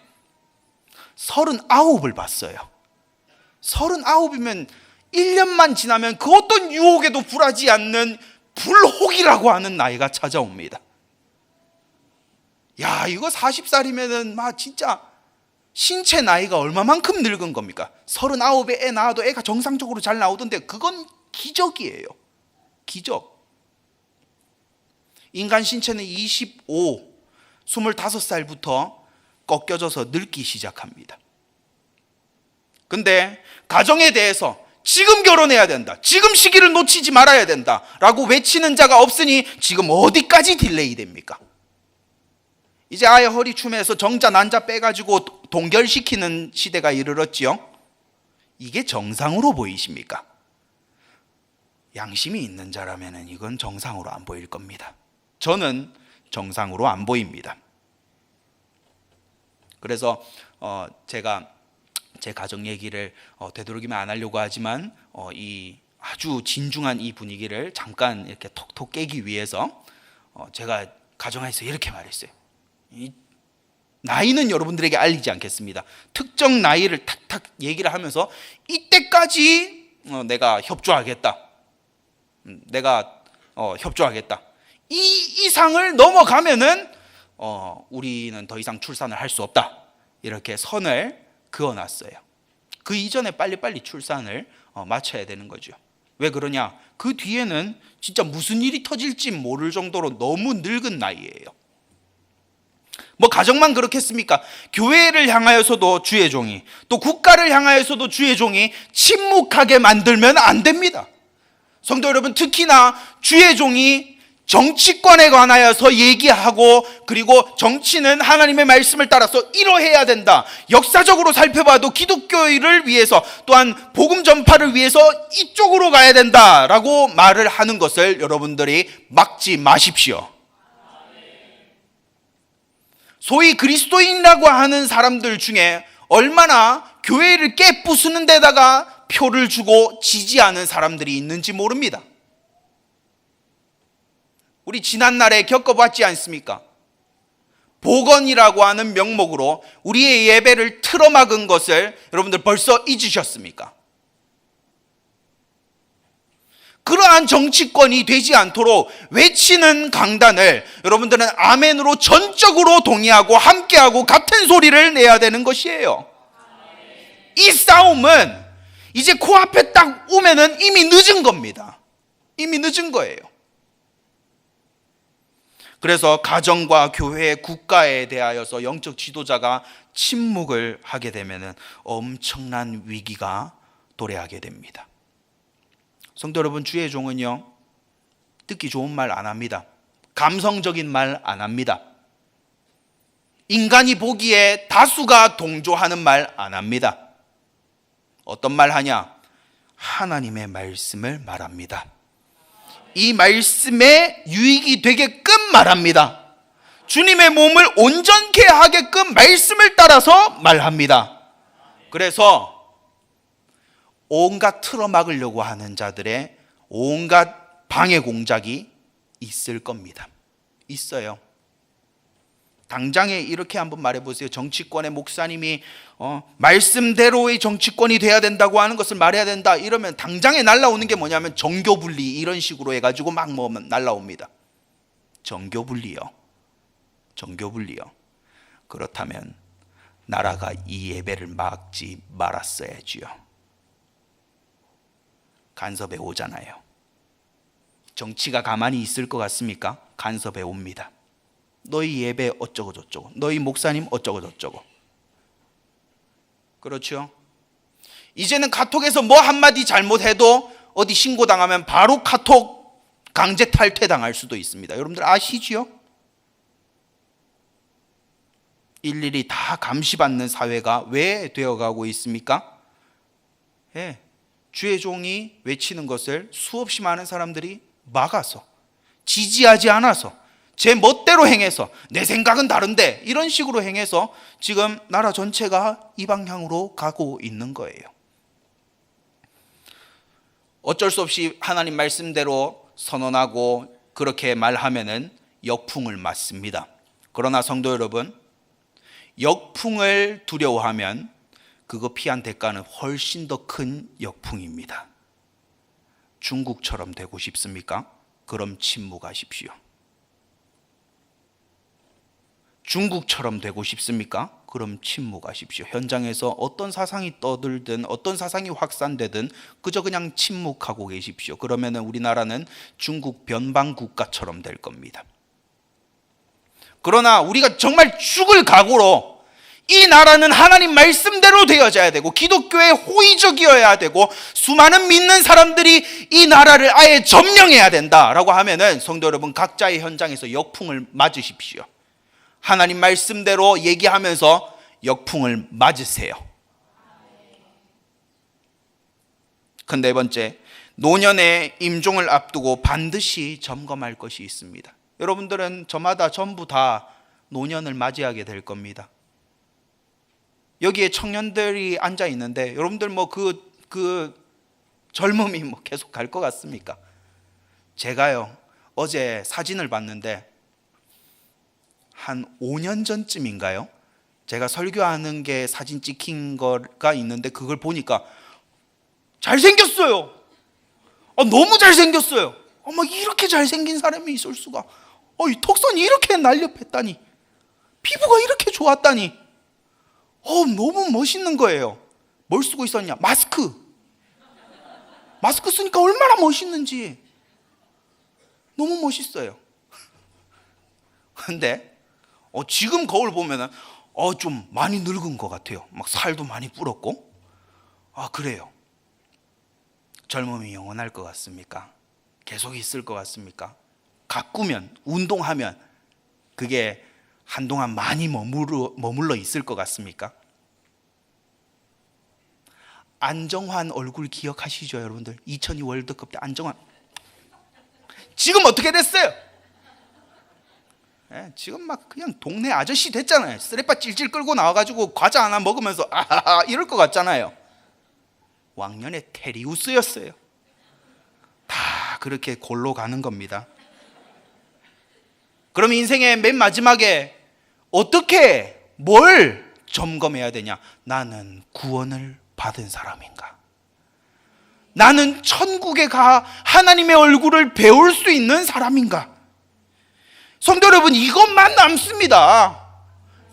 39을 봤어요. 39이면 1년만 지나면 그 어떤 유혹에도 굴하지 않는 불혹이라고 하는 나이가 찾아옵니다. 야, 이거 40살이면은 막 진짜 신체 나이가 얼마만큼 늙은 겁니까? 39에 애 낳아도 애가 정상적으로 잘 나오던데 그건 기적이에요. 기적. 인간 신체는 25살부터 꺾여져서 늙기 시작합니다. 근데 가정에 대해서 지금 결혼해야 된다, 지금 시기를 놓치지 말아야 된다 라고 외치는 자가 없으니 지금 어디까지 딜레이 됩니까? 이제 아예 허리춤에서 정자 난자 빼가지고 동결시키는 시대가 이르렀지요. 이게 정상으로 보이십니까? 양심이 있는 자라면 이건 정상으로 안 보일 겁니다. 저는 정상으로 안 보입니다. 그래서 제가 제 가정 얘기를 되도록이면 안 하려고 하지만 이 아주 진중한 이 분위기를 잠깐 이렇게 톡톡 깨기 위해서 제가 가정에서 이렇게 말했어요. 이 나이는 여러분들에게 알리지 않겠습니다. 특정 나이를 탁탁 얘기를 하면서 이때까지 내가 협조하겠다. 내가 협조하겠다. 이 이상을 넘어가면은 우리는 더 이상 출산을 할 수 없다. 이렇게 선을 그어놨어요. 그 이전에 빨리빨리 출산을 마쳐야 되는 거죠. 왜 그러냐? 그 뒤에는 진짜 무슨 일이 터질지 모를 정도로 너무 늙은 나이예요. 뭐 가정만 그렇겠습니까? 교회를 향하여서도 주의 종이, 또 국가를 향하여서도 주의 종이 침묵하게 만들면 안 됩니다. 성도 여러분, 특히나 주의 종이 정치권에 관하여서 얘기하고, 그리고 정치는 하나님의 말씀을 따라서 이러해야 된다. 역사적으로 살펴봐도 기독교를 위해서, 또한 복음 전파를 위해서 이쪽으로 가야 된다라고 말을 하는 것을 여러분들이 막지 마십시오. 소위 그리스도인이라고 하는 사람들 중에 얼마나 교회를 깨부수는 데다가 표를 주고 지지하는 사람들이 있는지 모릅니다. 우리 지난날에 겪어봤지 않습니까? 복원이라고 하는 명목으로 우리의 예배를 틀어막은 것을 여러분들 벌써 잊으셨습니까? 그러한 정치권이 되지 않도록 외치는 강단을 여러분들은 아멘으로 전적으로 동의하고 함께하고 같은 소리를 내야 되는 것이에요. 이 싸움은 이제 코앞에 딱 오면은 이미 늦은 겁니다. 이미 늦은 거예요. 그래서 가정과 교회, 국가에 대하여서 영적 지도자가 침묵을 하게 되면 엄청난 위기가 도래하게 됩니다. 성도 여러분, 주의 종은요, 듣기 좋은 말 안 합니다. 감성적인 말 안 합니다. 인간이 보기에 다수가 동조하는 말 안 합니다. 어떤 말 하냐? 하나님의 말씀을 말합니다. 이 말씀에 유익이 되게끔 말합니다. 주님의 몸을 온전케 하게끔 말씀을 따라서 말합니다. 그래서 온갖 틀어막으려고 하는 자들의 온갖 방해 공작이 있을 겁니다. 있어요. 당장에 이렇게 한번 말해보세요. 정치권의 목사님이 말씀대로의 정치권이 돼야 된다고 하는 것을 말해야 된다 이러면 당장에 날라오는 게 뭐냐면 정교분리 이런 식으로 해가지고 막 날라옵니다. 정교분리요. 정교분리요. 그렇다면 나라가 이 예배를 막지 말았어야지요. 간섭해 오잖아요. 정치가 가만히 있을 것 같습니까? 간섭해 옵니다. 너희 예배 어쩌고 저쩌고, 너희 목사님 어쩌고 저쩌고. 그렇죠? 이제는 카톡에서 뭐 한마디 잘못해도 어디 신고당하면 바로 카톡 강제 탈퇴당할 수도 있습니다. 여러분들 아시지요? 일일이 다 감시받는 사회가 왜 되어가고 있습니까? 예, 주의 종이 외치는 것을 수없이 많은 사람들이 막아서, 지지하지 않아서, 제 멋대로 행해서, 내 생각은 다른데 이런 식으로 행해서 지금 나라 전체가 이 방향으로 가고 있는 거예요. 어쩔 수 없이 하나님 말씀대로 선언하고 그렇게 말하면은 역풍을 맞습니다. 그러나 성도 여러분, 역풍을 두려워하면 그거 피한 대가는 훨씬 더 큰 역풍입니다. 중국처럼 되고 싶습니까? 그럼 침묵하십시오. 중국처럼 되고 싶습니까? 그럼 침묵하십시오. 현장에서 어떤 사상이 떠들든 어떤 사상이 확산되든 그저 그냥 침묵하고 계십시오. 그러면 우리나라는 중국 변방 국가처럼 될 겁니다. 그러나 우리가 정말 죽을 각오로 이 나라는 하나님 말씀대로 되어져야 되고 기독교에 호의적이어야 되고 수많은 믿는 사람들이 이 나라를 아예 점령해야 된다라고 하면은 성도 여러분, 각자의 현장에서 역풍을 맞으십시오. 하나님 말씀대로 얘기하면서 역풍을 맞으세요. 그 네 번째, 노년의 임종을 앞두고 반드시 점검할 것이 있습니다. 여러분들은 저마다 전부 다 노년을 맞이하게 될 겁니다. 여기에 청년들이 앉아 있는데 여러분들 뭐 그 젊음이 뭐 계속 갈 것 같습니까? 제가요, 어제 사진을 봤는데 한 5년 전쯤인가요? 제가 설교하는 게 사진 찍힌 거가 있는데 그걸 보니까 잘생겼어요. 너무 잘생겼어요. 막 이렇게 잘생긴 사람이 있을 수가. 이 턱선이 이렇게 날렵했다니, 피부가 이렇게 좋았다니. 너무 멋있는 거예요. 뭘 쓰고 있었냐? 마스크 쓰니까 얼마나 멋있는지. 너무 멋있어요. 근데 지금 거울 보면은 좀 많이 늙은 것 같아요. 막 살도 많이 불었고. 그래요. 젊음이 영원할 것 같습니까? 계속 있을 것 같습니까? 가꾸면, 운동하면 그게 한동안 많이 머물러 있을 것 같습니까? 안정환 얼굴 기억하시죠, 여러분들? 2002 월드컵 때 안정환. 지금 어떻게 됐어요? 지금 막 그냥 동네 아저씨 됐잖아요. 쓰레빠 찔찔 끌고 나와가지고 과자 하나 먹으면서 아하하 이럴 것 같잖아요. 왕년에 테리우스였어요. 다 그렇게 골로 가는 겁니다. 그럼 인생의 맨 마지막에 어떻게 뭘 점검해야 되냐? 나는 구원을 받은 사람인가? 나는 천국에 가 하나님의 얼굴을 배울 수 있는 사람인가? 성도 여러분, 이것만 남습니다.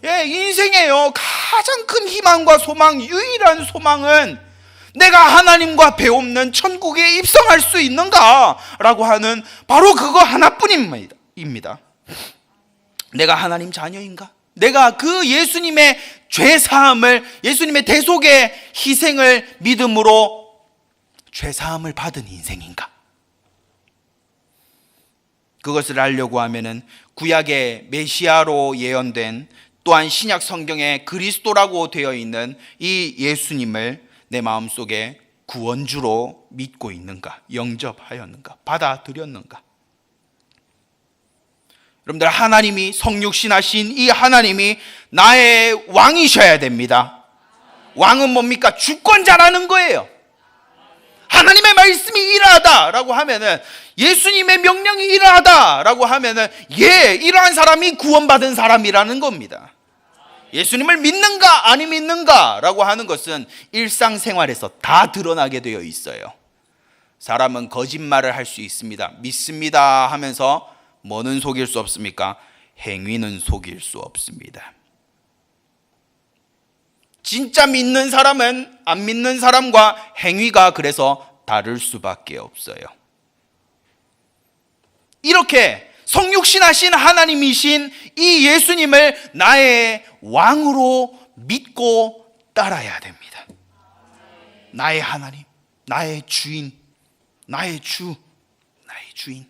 인생에요 가장 큰 희망과 소망, 유일한 소망은 내가 하나님과 배움는 천국에 입성할 수 있는가? 라고 하는 바로 그거 하나뿐입니다. 내가 하나님 자녀인가? 내가 그 예수님의 죄사함을, 예수님의 대속의 희생을 믿음으로 죄사함을 받은 인생인가? 그것을 알려고 하면은 구약의 메시아로 예언된, 또한 신약 성경에 그리스도라고 되어 있는 이 예수님을 내 마음속에 구원주로 믿고 있는가? 영접하였는가? 받아들였는가? 여러분들, 하나님이, 성육신하신 이 하나님이 나의 왕이셔야 됩니다. 왕은 뭡니까? 주권자라는 거예요. 하나님의 말씀이 이러하다라고 하면은, 예수님의 명령이 이러하다라고 하면은, 이러한 사람이 구원받은 사람이라는 겁니다. 예수님을 믿는가 아니 믿는가라고 하는 것은 일상생활에서 다 드러나게 되어 있어요. 사람은 거짓말을 할 수 있습니다. 믿습니다 하면서 뭐는 속일 수 없습니까? 행위는 속일 수 없습니다. 진짜 믿는 사람은 안 믿는 사람과 행위가 그래서 다를 수밖에 없어요. 이렇게 성육신하신 하나님이신 이 예수님을 나의 왕으로 믿고 따라야 됩니다. 나의 하나님, 나의 주인, 나의 주, 나의 주인.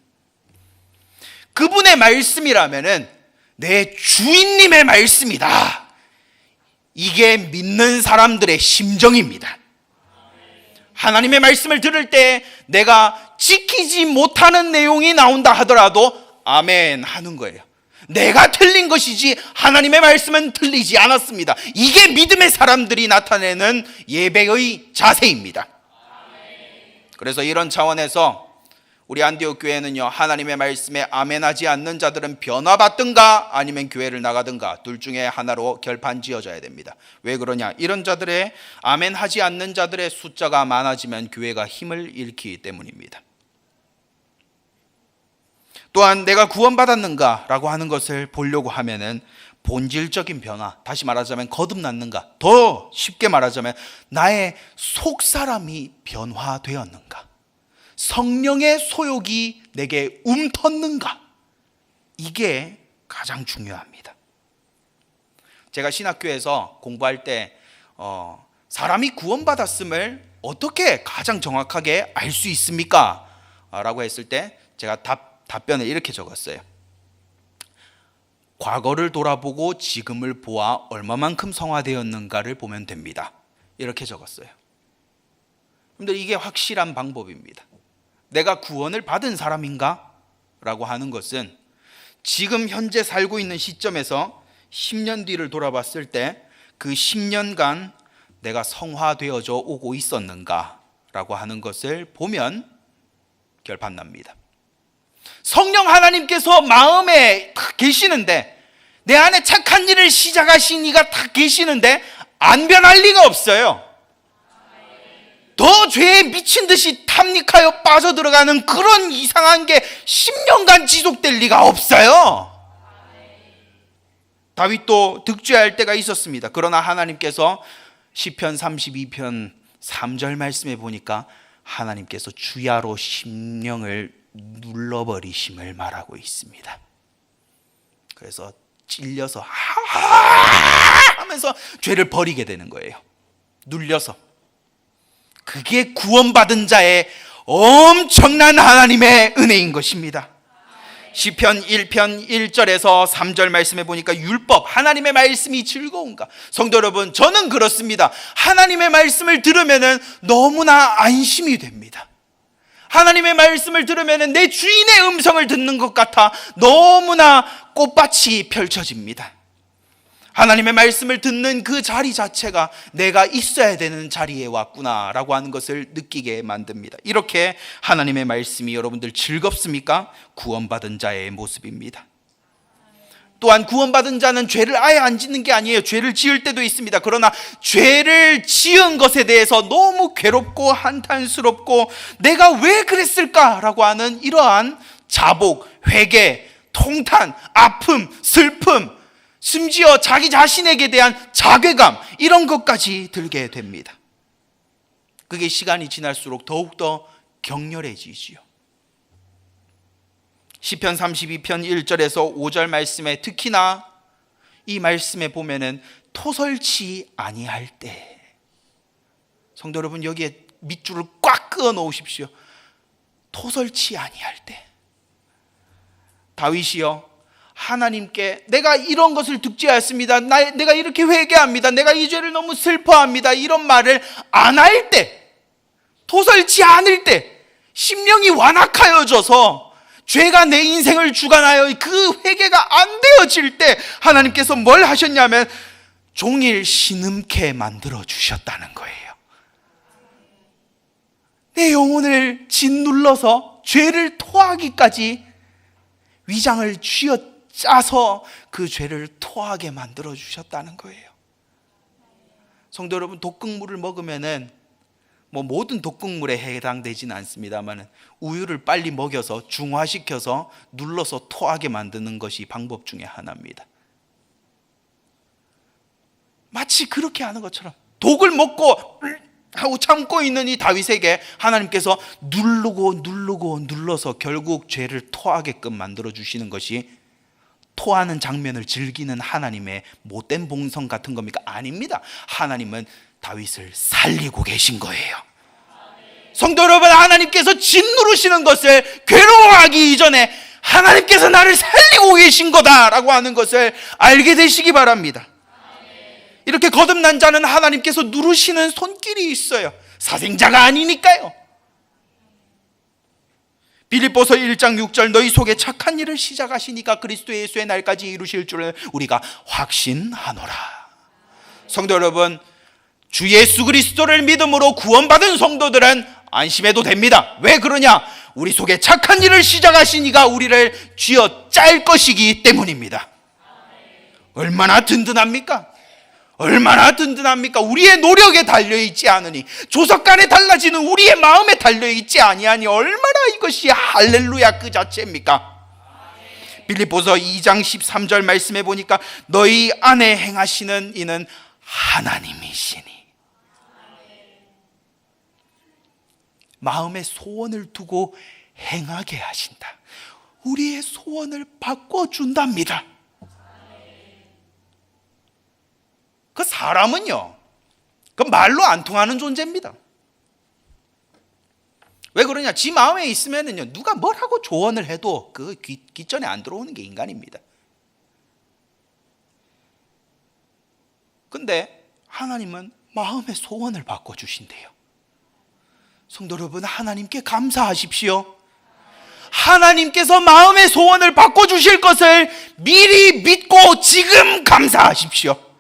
그분의 말씀이라면은 내 주인님의 말씀이다. 이게 믿는 사람들의 심정입니다. 하나님의 말씀을 들을 때 내가 지키지 못하는 내용이 나온다 하더라도 아멘 하는 거예요. 내가 틀린 것이지 하나님의 말씀은 틀리지 않았습니다. 이게 믿음의 사람들이 나타내는 예배의 자세입니다. 그래서 이런 차원에서 우리 안디옥 교회는요, 하나님의 말씀에 아멘하지 않는 자들은 변화받든가 아니면 교회를 나가든가 둘 중에 하나로 결판 지어져야 됩니다. 왜 그러냐? 이런 자들의, 아멘하지 않는 자들의 숫자가 많아지면 교회가 힘을 잃기 때문입니다. 또한 내가 구원받았는가 라고 하는 것을 보려고 하면은 본질적인 변화, 다시 말하자면 거듭났는가, 더 쉽게 말하자면 나의 속사람이 변화되었는가, 성령의 소욕이 내게 움텄는가, 이게 가장 중요합니다. 제가 신학교에서 공부할 때 사람이 구원받았음을 어떻게 가장 정확하게 알 수 있습니까? 라고 했을 때 제가 답변을 이렇게 적었어요. 과거를 돌아보고 지금을 보아 얼마만큼 성화되었는가를 보면 됩니다. 이렇게 적었어요. 근데 이게 확실한 방법입니다. 내가 구원을 받은 사람인가? 라고 하는 것은 지금 현재 살고 있는 시점에서 10년 뒤를 돌아봤을 때 그 10년간 내가 성화되어져 오고 있었는가? 라고 하는 것을 보면 결판납니다. 성령 하나님께서 마음에 계시는데, 내 안에 착한 일을 시작하신 이가 다 계시는데 안 변할 리가 없어요. 더 죄에 미친 듯이 탐닉하여 빠져들어가는 그런 이상한 게 10년간 지속될 리가 없어요. 다윗도 득죄할 때가 있었습니다. 그러나 하나님께서 시편 32편 3절 말씀에 보니까 하나님께서 주야로 심령을 눌러버리심을 말하고 있습니다. 그래서 찔려서 하면서 죄를 버리게 되는 거예요. 눌려서. 그게 구원받은 자의 엄청난 하나님의 은혜인 것입니다. 시편 1편 1절에서 3절 말씀에 보니까 율법, 하나님의 말씀이 즐거운가? 성도 여러분, 저는 그렇습니다. 하나님의 말씀을 들으면은 너무나 안심이 됩니다. 하나님의 말씀을 들으면은 내 주인의 음성을 듣는 것 같아 너무나 꽃밭이 펼쳐집니다. 하나님의 말씀을 듣는 그 자리 자체가 내가 있어야 되는 자리에 왔구나라고 하는 것을 느끼게 만듭니다. 이렇게 하나님의 말씀이 여러분들 즐겁습니까? 구원받은 자의 모습입니다. 또한 구원받은 자는 죄를 아예 안 짓는 게 아니에요. 죄를 지을 때도 있습니다. 그러나 죄를 지은 것에 대해서 너무 괴롭고 한탄스럽고 내가 왜 그랬을까라고 하는 이러한 자복, 회개, 통탄, 아픔, 슬픔, 심지어 자기 자신에게 대한 자괴감, 이런 것까지 들게 됩니다. 그게 시간이 지날수록 더욱더 격렬해지지요. 시편 32편 1절에서 5절 말씀에 특히나 이 말씀에 보면은 토설치 아니할 때, 성도 여러분 여기에 밑줄을 꽉 그어 놓으십시오. 토설치 아니할 때. 다윗이요, 하나님께 내가 이런 것을 득죄하였습니다, 내가 이렇게 회개합니다, 내가 이 죄를 너무 슬퍼합니다, 이런 말을 안 할 때, 토설치 않을 때, 심령이 완악하여져서 죄가 내 인생을 주관하여 그 회개가 안 되어질 때 하나님께서 뭘 하셨냐면 종일 신음케 만들어 주셨다는 거예요. 내 영혼을 짓눌러서 죄를 토하기까지 위장을 쥐어 짜서 그 죄를 토하게 만들어 주셨다는 거예요. 성도 여러분, 독극물을 먹으면은 모든 독극물에 해당되지는 않습니다만 우유를 빨리 먹여서 중화시켜서 눌러서 토하게 만드는 것이 방법 중에 하나입니다. 마치 그렇게 하는 것처럼 독을 먹고 하고 참고 있는 이 다윗에게 하나님께서 눌러서 결국 죄를 토하게끔 만들어 주시는 것이 토하는 장면을 즐기는 하나님의 못된 본성 같은 겁니까? 아닙니다. 하나님은 다윗을 살리고 계신 거예요. 성도 여러분, 하나님께서 짓누르시는 것을 괴로워하기 이전에 하나님께서 나를 살리고 계신 거다라고 하는 것을 알게 되시기 바랍니다. 이렇게 거듭난 자는 하나님께서 누르시는 손길이 있어요. 사생자가 아니니까요. 빌립보서 1장 6절, 너희 속에 착한 일을 시작하시니까 그리스도 예수의 날까지 이루실 줄을 우리가 확신하노라. 성도 여러분, 주 예수 그리스도를 믿음으로 구원받은 성도들은 안심해도 됩니다. 왜 그러냐? 우리 속에 착한 일을 시작하시니까 우리를 쥐어 짤 것이기 때문입니다. 얼마나 든든합니까? 얼마나 든든합니까? 우리의 노력에 달려있지 않으니, 조석간에 달라지는 우리의 마음에 달려있지 아니하니 얼마나 이것이 할렐루야 그 자체입니까? 빌립보서 2장 13절 말씀해 보니까 너희 안에 행하시는 이는 하나님이시니, 마음의 소원을 두고 행하게 하신다. 우리의 소원을 바꿔준답니다. 그 사람은요, 그 말로 안 통하는 존재입니다. 왜 그러냐? 지 마음에 있으면은요, 누가 뭘 하고 조언을 해도 그 귓전에 안 들어오는 게 인간입니다. 근데 하나님은 마음의 소원을 바꿔주신대요. 성도 여러분, 하나님께 감사하십시오. 하나님께서 마음의 소원을 바꿔주실 것을 미리 믿고 지금 감사하십시오.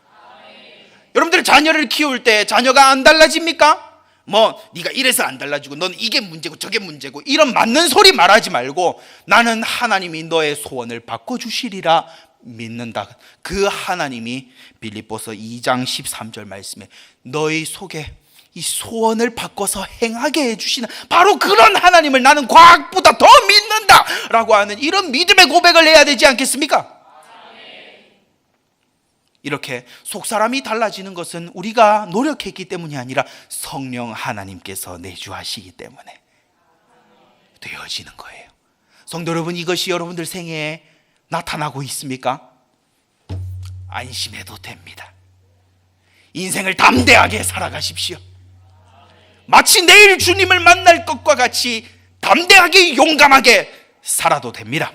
여러분들 자녀를 키울 때 자녀가 안 달라집니까? 네가 이래서 안 달라지고 넌 이게 문제고 저게 문제고 이런 맞는 소리 말하지 말고 나는 하나님이 너의 소원을 바꿔주시리라 믿는다. 그 하나님이 빌립보서 2장 13절 말씀에 너희 속에 이 소원을 바꿔서 행하게 해주시는 바로 그런 하나님을 나는 과학보다 더 믿는다 라고 하는 이런 믿음의 고백을 해야 되지 않겠습니까? 이렇게 속사람이 달라지는 것은 우리가 노력했기 때문이 아니라 성령 하나님께서 내주하시기 때문에 되어지는 거예요. 성도 여러분, 이것이 여러분들 생애에 나타나고 있습니까? 안심해도 됩니다. 인생을 담대하게 살아가십시오. 마치 내일 주님을 만날 것과 같이 담대하게 용감하게 살아도 됩니다.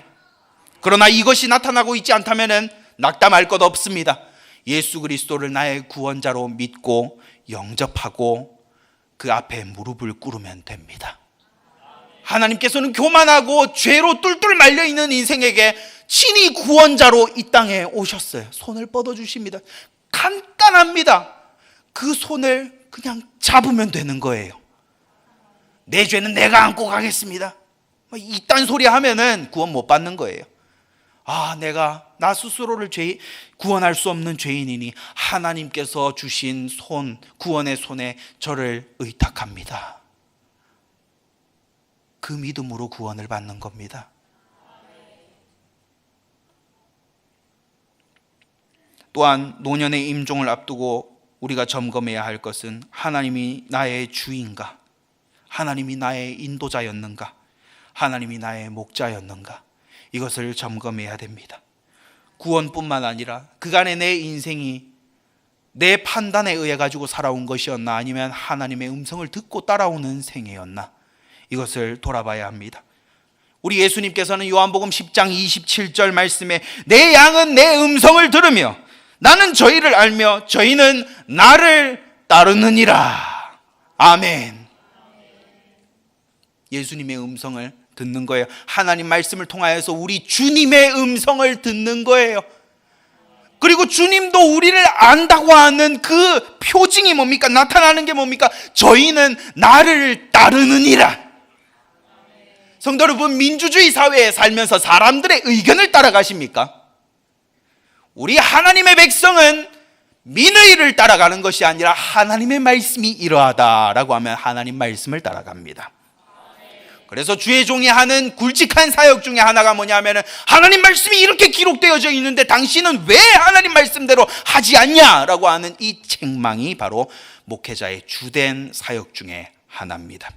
그러나 이것이 나타나고 있지 않다면 낙담할 것 없습니다. 예수 그리스도를 나의 구원자로 믿고 영접하고 그 앞에 무릎을 꿇으면 됩니다. 하나님께서는 교만하고 죄로 뚫뚫 말려있는 인생에게 친히 구원자로 이 땅에 오셨어요. 손을 뻗어주십니다. 간단합니다. 그 손을 그냥 잡으면 되는 거예요. 내 죄는 내가 안고 가겠습니다. 이딴 소리 하면은 구원 못 받는 거예요. 내가 나 스스로를 구원할 수 없는 죄인이니 하나님께서 주신 구원의 손에 저를 의탁합니다. 그 믿음으로 구원을 받는 겁니다. 또한 노년의 임종을 앞두고 우리가 점검해야 할 것은 하나님이 나의 주인가? 하나님이 나의 인도자였는가? 하나님이 나의 목자였는가? 이것을 점검해야 됩니다. 구원뿐만 아니라 그간의 내 인생이 내 판단에 의해 가지고 살아온 것이었나, 아니면 하나님의 음성을 듣고 따라오는 생애였나, 이것을 돌아봐야 합니다. 우리 예수님께서는 요한복음 10장 27절 말씀에 내 양은 내 음성을 들으며 나는 저희를 알며 저희는 나를 따르느니라. 아멘. 예수님의 음성을 듣는 거예요. 하나님 말씀을 통하여서 우리 주님의 음성을 듣는 거예요. 그리고 주님도 우리를 안다고 하는 그 표징이 뭡니까? 나타나는 게 뭡니까? 저희는 나를 따르느니라. 성도 여러분, 민주주의 사회에 살면서 사람들의 의견을 따라가십니까? 우리 하나님의 백성은 민의를 따라가는 것이 아니라 하나님의 말씀이 이러하다라고 하면 하나님 말씀을 따라갑니다. 그래서 주의 종이 하는 굵직한 사역 중에 하나가 뭐냐면, 하나님 말씀이 이렇게 기록되어져 있는데 당신은 왜 하나님 말씀대로 하지 않냐라고 하는 이 책망이 바로 목회자의 주된 사역 중에 하나입니다.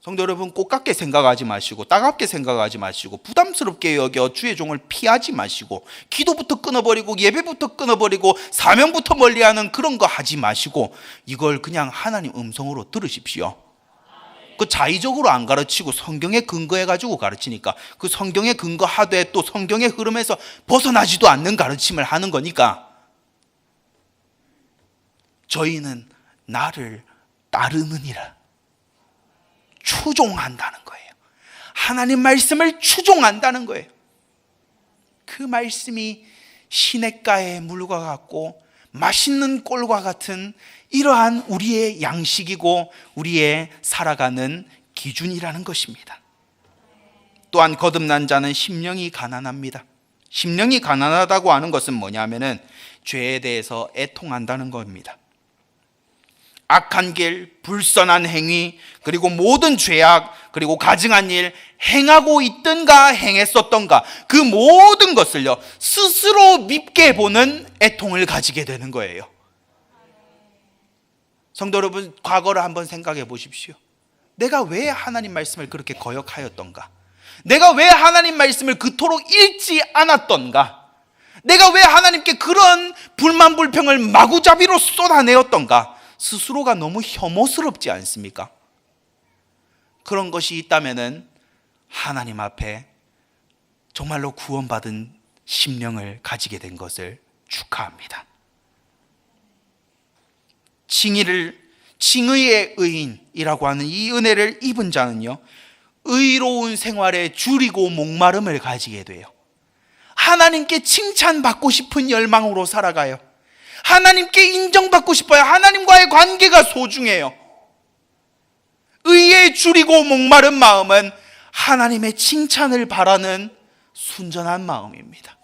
성도 여러분, 꽃같게 생각하지 마시고 따갑게 생각하지 마시고 부담스럽게 여겨 주의 종을 피하지 마시고 기도부터 끊어버리고 예배부터 끊어버리고 사명부터 멀리하는 그런 거 하지 마시고 이걸 그냥 하나님 음성으로 들으십시오. 그 자의적으로 안 가르치고 성경에 근거해가지고 가르치니까, 그 성경에 근거하되 또 성경의 흐름에서 벗어나지도 않는 가르침을 하는 거니까, 저희는 나를 따르느니라. 추종한다는 거예요. 하나님 말씀을 추종한다는 거예요. 그 말씀이 시냇가의 물과 같고 맛있는 꼴과 같은 이러한 우리의 양식이고 우리의 살아가는 기준이라는 것입니다. 또한 거듭난 자는 심령이 가난합니다. 심령이 가난하다고 하는 것은 뭐냐면은 죄에 대해서 애통한다는 겁니다. 악한 길, 불선한 행위, 그리고 모든 죄악, 그리고 가증한 일 행하고 있던가 행했었던가 그 모든 것을요 스스로 밉게 보는 애통을 가지게 되는 거예요. 성도 여러분, 과거를 한번 생각해 보십시오. 내가 왜 하나님 말씀을 그렇게 거역하였던가? 내가 왜 하나님 말씀을 그토록 읽지 않았던가? 내가 왜 하나님께 그런 불만 불평을 마구잡이로 쏟아내었던가? 스스로가 너무 혐오스럽지 않습니까? 그런 것이 있다면은 하나님 앞에 정말로 구원받은 심령을 가지게 된 것을 축하합니다. 칭의의 의인이라고 하는 이 은혜를 입은 자는요 의로운 생활에 줄이고 목마름을 가지게 돼요. 하나님께 칭찬받고 싶은 열망으로 살아가요. 하나님께 인정받고 싶어요. 하나님과의 관계가 소중해요. 의에 줄이고 목마른 마음은 하나님의 칭찬을 바라는 순전한 마음입니다.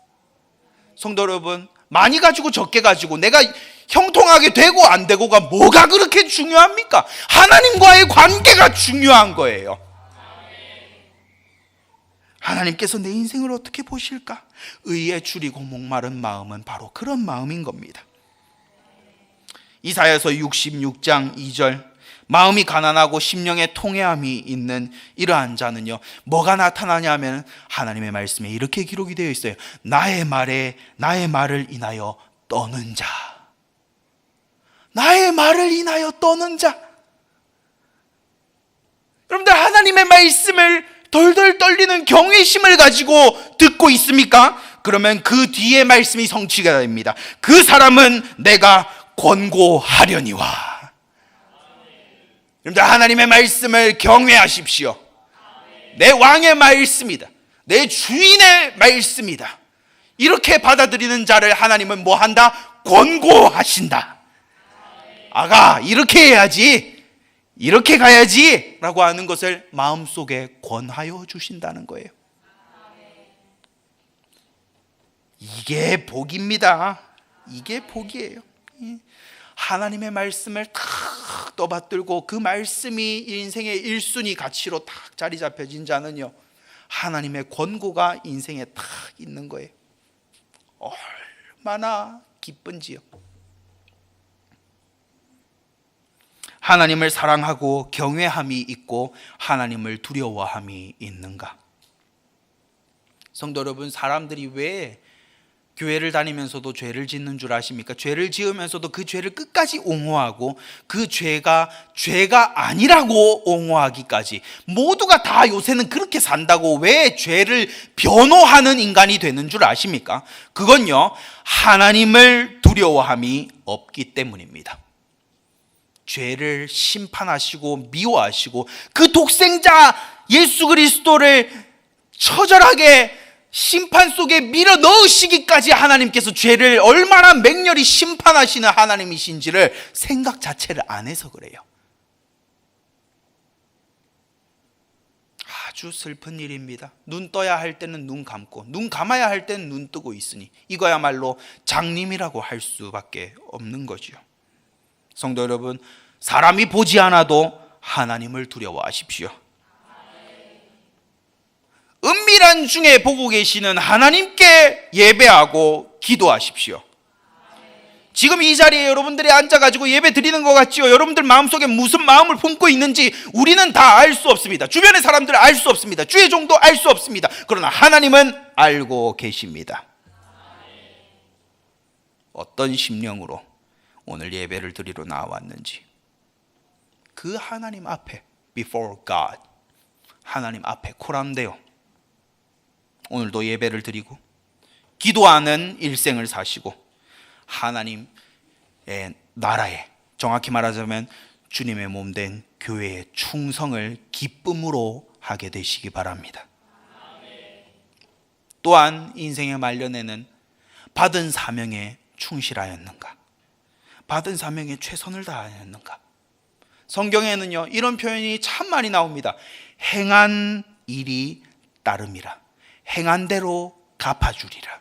성도 여러분, 많이 가지고 적게 가지고 내가 형통하게 되고 안 되고가 뭐가 그렇게 중요합니까? 하나님과의 관계가 중요한 거예요. 하나님께서 내 인생을 어떻게 보실까? 의에 줄이고 목마른 마음은 바로 그런 마음인 겁니다. 이사야서 66장 2절, 마음이 가난하고 심령에 통회함이 있는 이러한 자는요 뭐가 나타나냐면 하나님의 말씀에 이렇게 기록이 되어 있어요. 나의 말을 인하여 떠는 자. 나의 말을 인하여 떠는 자. 여러분들, 하나님의 말씀을 덜덜 떨리는 경외심을 가지고 듣고 있습니까? 그러면 그 뒤에 말씀이 성취가 됩니다. 그 사람은 내가 권고하려니와. 여러분들, 하나님의 말씀을 경외하십시오. 내 왕의 말씀이다, 내 주인의 말씀이다, 이렇게 받아들이는 자를 하나님은 뭐 한다? 권고하신다. 아가, 이렇게 해야지, 이렇게 가야지 라고 하는 것을 마음속에 권하여 주신다는 거예요. 이게 복입니다. 이게 복이에요. 하나님의 말씀을 탁 떠받들고 그 말씀이 인생의 1순위 가치로 탁 자리 잡혀진 자는요, 하나님의 권고가 인생에 탁 있는 거예요. 얼마나 기쁜지요. 하나님을 사랑하고 경외함이 있고 하나님을 두려워함이 있는가? 성도 여러분, 사람들이 왜 교회를 다니면서도 죄를 짓는 줄 아십니까? 죄를 지으면서도 그 죄를 끝까지 옹호하고 그 죄가 아니라고 옹호하기까지, 모두가 다 요새는 그렇게 산다고 왜 죄를 변호하는 인간이 되는 줄 아십니까? 그건요, 하나님을 두려워함이 없기 때문입니다. 죄를 심판하시고 미워하시고 그 독생자 예수 그리스도를 처절하게 심판 속에 밀어 넣으시기까지 하나님께서 죄를 얼마나 맹렬히 심판하시는 하나님이신지를 생각 자체를 안 해서 그래요. 아주 슬픈 일입니다. 눈 떠야 할 때는 눈 감고 눈 감아야 할 때는 눈 뜨고 있으니 이거야말로 장님이라고 할 수밖에 없는 거지요. 성도 여러분, 사람이 보지 않아도 하나님을 두려워하십시오. 은밀한 중에 보고 계시는 하나님께 예배하고 기도하십시오. 지금 이 자리에 여러분들이 앉아가지고 예배 드리는 것 같지요? 여러분들 마음속에 무슨 마음을 품고 있는지 우리는 다 알 수 없습니다. 주변의 사람들은 알 수 없습니다. 주의 종도 알 수 없습니다. 그러나 하나님은 알고 계십니다. 어떤 심령으로 오늘 예배를 드리러 나왔는지, 그 하나님 앞에, before God, 하나님 앞에 코람되어 오늘도 예배를 드리고 기도하는 일생을 사시고 하나님의 나라에, 정확히 말하자면 주님의 몸된 교회의 충성을 기쁨으로 하게 되시기 바랍니다. 또한 인생의 말년에는 받은 사명에 충실하였는가? 받은 사명에 최선을 다하였는가? 성경에는요, 이런 표현이 참 많이 나옵니다. 행한 일이 따름이라, 행한 대로 갚아주리라.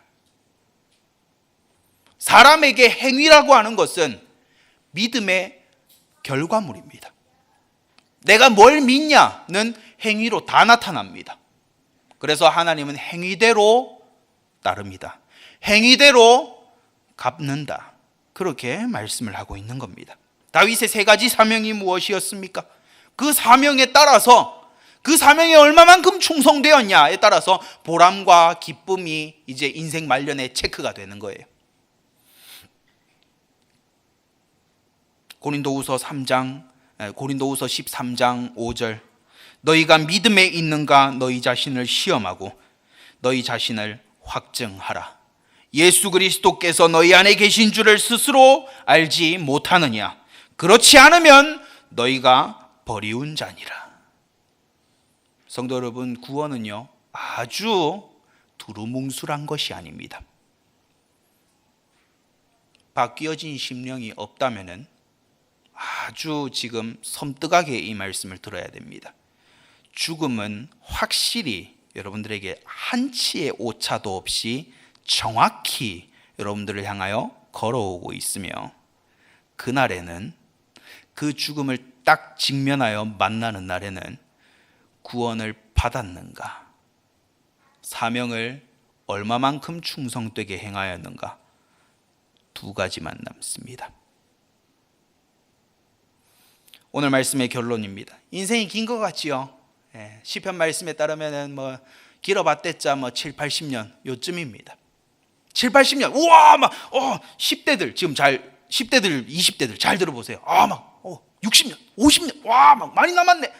사람에게 행위라고 하는 것은 믿음의 결과물입니다. 내가 뭘 믿냐는 행위로 다 나타납니다. 그래서 하나님은 행위대로 따릅니다. 행위대로 갚는다, 그렇게 말씀을 하고 있는 겁니다. 다윗의 3가지 사명이 무엇이었습니까? 그 사명에 따라서, 그 사명에 얼마만큼 충성되었냐에 따라서 보람과 기쁨이 이제 인생 말년에 체크가 되는 거예요. 고린도후서 13장 5절, 너희가 믿음에 있는가 너희 자신을 시험하고 너희 자신을 확증하라. 예수 그리스도께서 너희 안에 계신 줄을 스스로 알지 못하느냐? 그렇지 않으면 너희가 버리운 자니라. 성도 여러분, 구원은요, 아주 두루뭉술한 것이 아닙니다. 바뀌어진 심령이 없다면은 아주 지금 섬뜩하게 이 말씀을 들어야 됩니다. 죽음은 확실히 여러분들에게 한치의 오차도 없이 정확히 여러분들을 향하여 걸어오고 있으며, 그날에는, 그 죽음을 딱 직면하여 만나는 날에는 구원을 받았는가, 사명을 얼마만큼 충성되게 행하였는가, 2가지만 남습니다. 오늘 말씀의 결론입니다. 인생이 긴 것 같지요? 시편 말씀에 따르면 길어봤댔자 7, 80년 요쯤입니다. 7, 80년. 우와, 10대들 지금 10대들, 20대들 잘 들어보세요. 60년, 50년. 와, 많이 남았네.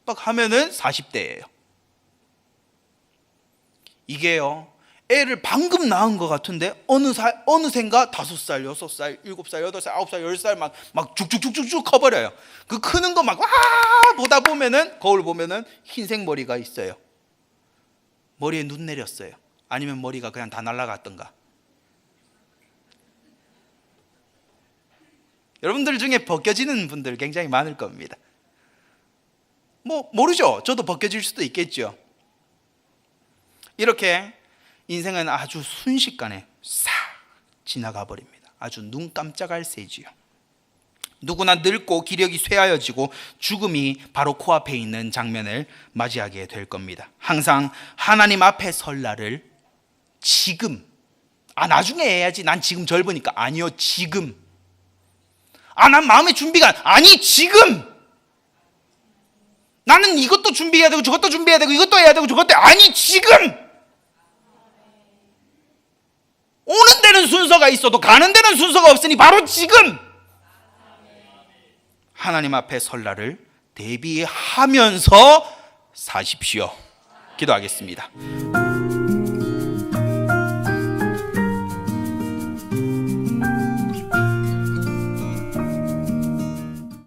딱 하면은 40대예요. 이게요, 애를 방금 낳은 것 같은데 어느샌가 5살, 6살, 7살, 8살, 9살, 10살 막 쭉쭉쭉쭉쭉 커버려요. 그 크는 거 막 와 보다 보면은 거울 보면은 흰색 머리가 있어요. 머리에 눈 내렸어요. 아니면 머리가 그냥 다 날아갔던가. 여러분들 중에 벗겨지는 분들 굉장히 많을 겁니다. 모르죠. 저도 벗겨질 수도 있겠죠. 이렇게 인생은 아주 순식간에 싹 지나가 버립니다. 아주 눈 깜짝할 새지요. 누구나 늙고 기력이 쇠하여지고 죽음이 바로 코앞에 있는 장면을 맞이하게 될 겁니다. 항상 하나님 앞에 설 날을 지금, 나중에 해야지, 난 지금 젊으니까. 아니요, 지금. 난 마음의 준비가, 아니 지금. 나는 이것도 준비해야 되고 저것도 준비해야 되고 이것도 해야 되고 저것도, 아니 지금. 오는 데는 순서가 있어도 가는 데는 순서가 없으니 바로 지금 하나님 앞에 설 날을 대비하면서 사십시오. 기도하겠습니다.